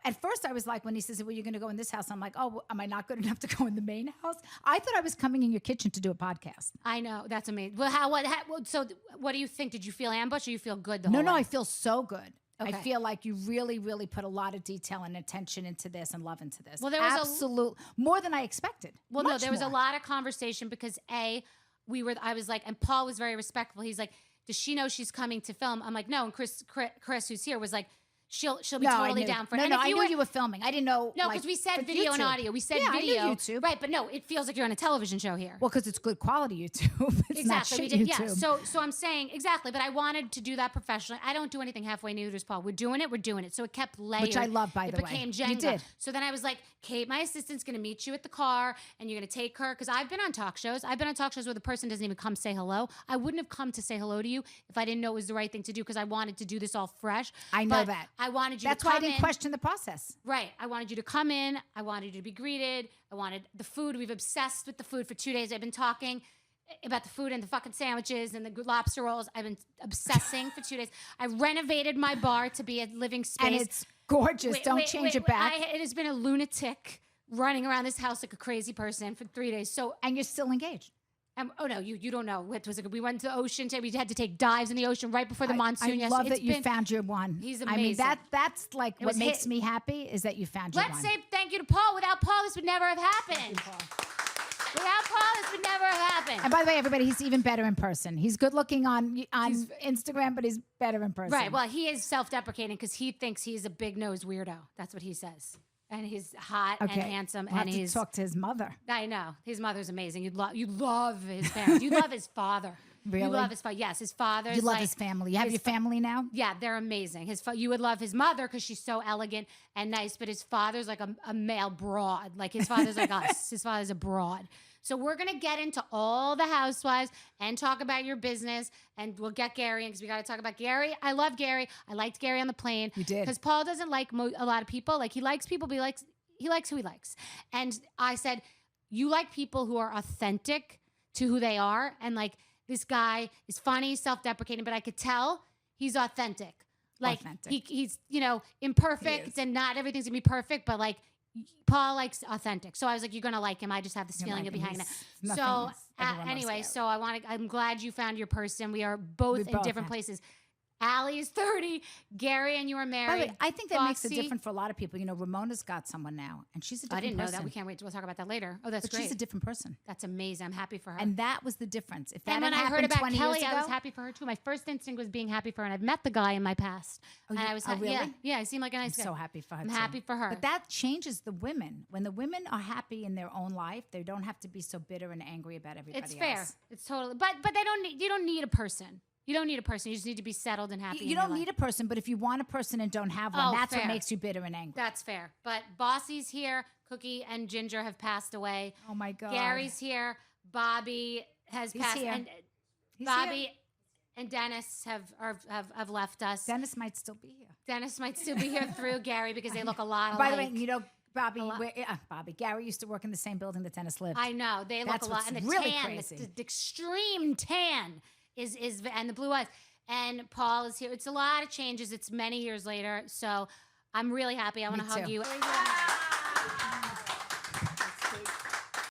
At first, I was like, when he says, well, you're going to go in this house, I'm like, oh, am I not good enough to go in the main house? I thought I was coming in your kitchen to do a podcast. I know. That's amazing. Well, so what do you think? Did you feel ambushed, or you feel good the whole way? No, way? I feel so good. Okay. I feel like you really, really put a lot of detail and attention into this and love into this. Well, there was more than I expected. Well, no, there was a lot of conversation because I was like, and Paul was very respectful. He's like, does she know she's coming to film? I'm like, no. And Chris, who's here, was like, she'll be totally down for it. No, I knew you were filming. I didn't know. No, because we said video and audio. We said video. I knew YouTube. Right, but no, it feels like you're on a television show here. Well, because it's good quality YouTube. It's exactly. Not We shit did, YouTube. yeah. So I'm saying exactly, but I wanted to do that professionally. I don't do anything halfway, neither does Paul. We're doing it. So it kept layered. Which I love, by the way. It became Jenga. You did. So then I was like, Kate, my assistant's going to meet you at the car, and you're going to take her. Because I've been on talk shows. I've been on talk shows where the person doesn't even come say hello. I wouldn't have come to say hello to you if I didn't know it was the right thing to do, because I wanted to do this all fresh. I know that. I wanted you That's to come why I didn't question the process. Right. I wanted you to come in. I wanted you to be greeted. I wanted the food. We've obsessed with the food for 2 days. I've been talking about the food and the fucking sandwiches and the lobster rolls. I've been obsessing for 2 days. I renovated my bar to be a living space. And it's gorgeous. Don't change it back. It has been a lunatic running around this house like a crazy person for 3 days. And you're still engaged. Oh no, you don't know. What was it? We went to the ocean today. We had to take dives in the ocean right before the monsoon. I love that you found your one. He's amazing. I mean, that's like what makes me happy is that you found your one. Let's say thank you to Paul. Without Paul, this would never have happened. Without Paul, this would never have happened. And by the way, everybody, he's even better in person. He's good looking on Instagram, but he's better in person. Right. Well, he is self-deprecating because he thinks he's a big-nosed weirdo. That's what he says. And he's hot and handsome, we'll and have to talk to his mother. I know his mother's amazing. You love his parents. You love his father. Really? You love his father. Yes, his father. You love his family. You have your family now. Yeah, they're amazing. You would love his mother because she's so elegant and nice. But his father's like a male broad. Like his father's like us. His father's a broad. So we're going to get into all the housewives and talk about your business, and we'll get Gary in because we got to talk about Gary. I love Gary. I liked Gary on the plane. You did. Because Paul doesn't like a lot of people. Like he likes people, but he likes who he likes. And I said, you like people who are authentic to who they are. And like, this guy is funny, self-deprecating, but I could tell he's authentic. Like he's, you know, imperfect and not everything's gonna be perfect, but like Paul likes authentic. So I was like, you're gonna like him. I just have this feeling you'll be hanging out. So anyway, so I'm glad you found your person. We are both in different places. Allie is 30. Gary and you are married. By the way, I think that makes it different for a lot of people. You know, Ramona's got someone now, and she's a different person. I didn't know that. We can't wait. We'll talk about that later. Oh, that's great. She's a different person. That's amazing. I'm happy for her. And that was the difference. If that and when had I heard happened about 20 Kelly, years ago, I was happy for her too. My first instinct was being happy for her, and I've met the guy in my past. Oh, and I was really? Yeah, he seemed like a nice guy. I'm so happy for her. I'm happy for her. But that changes the women. When the women are happy in their own life, they don't have to be so bitter and angry about everybody else. It's fair. It's totally. But they don't need. You don't need a person. You don't need a person. You just need to be settled and happy. You don't need a person, but if you want a person and don't have one, that's what makes you bitter and angry. That's fair. But Bossy's here. Cookie and Ginger have passed away. Oh my God. Gary's here. Bobby has passed. Here. And Bobby and Dennis have left us. Dennis might still be here. Dennis might still be here through Gary because they look a lot alike. By the way, you know, Bobby, Gary used to work in the same building that Dennis lived. I know. They look a lot. And the really tan, crazy. the extreme tan is and the blue eyes. And Paul is here. It's a lot of changes. It's many years later. So I'm really happy. I want to hug you.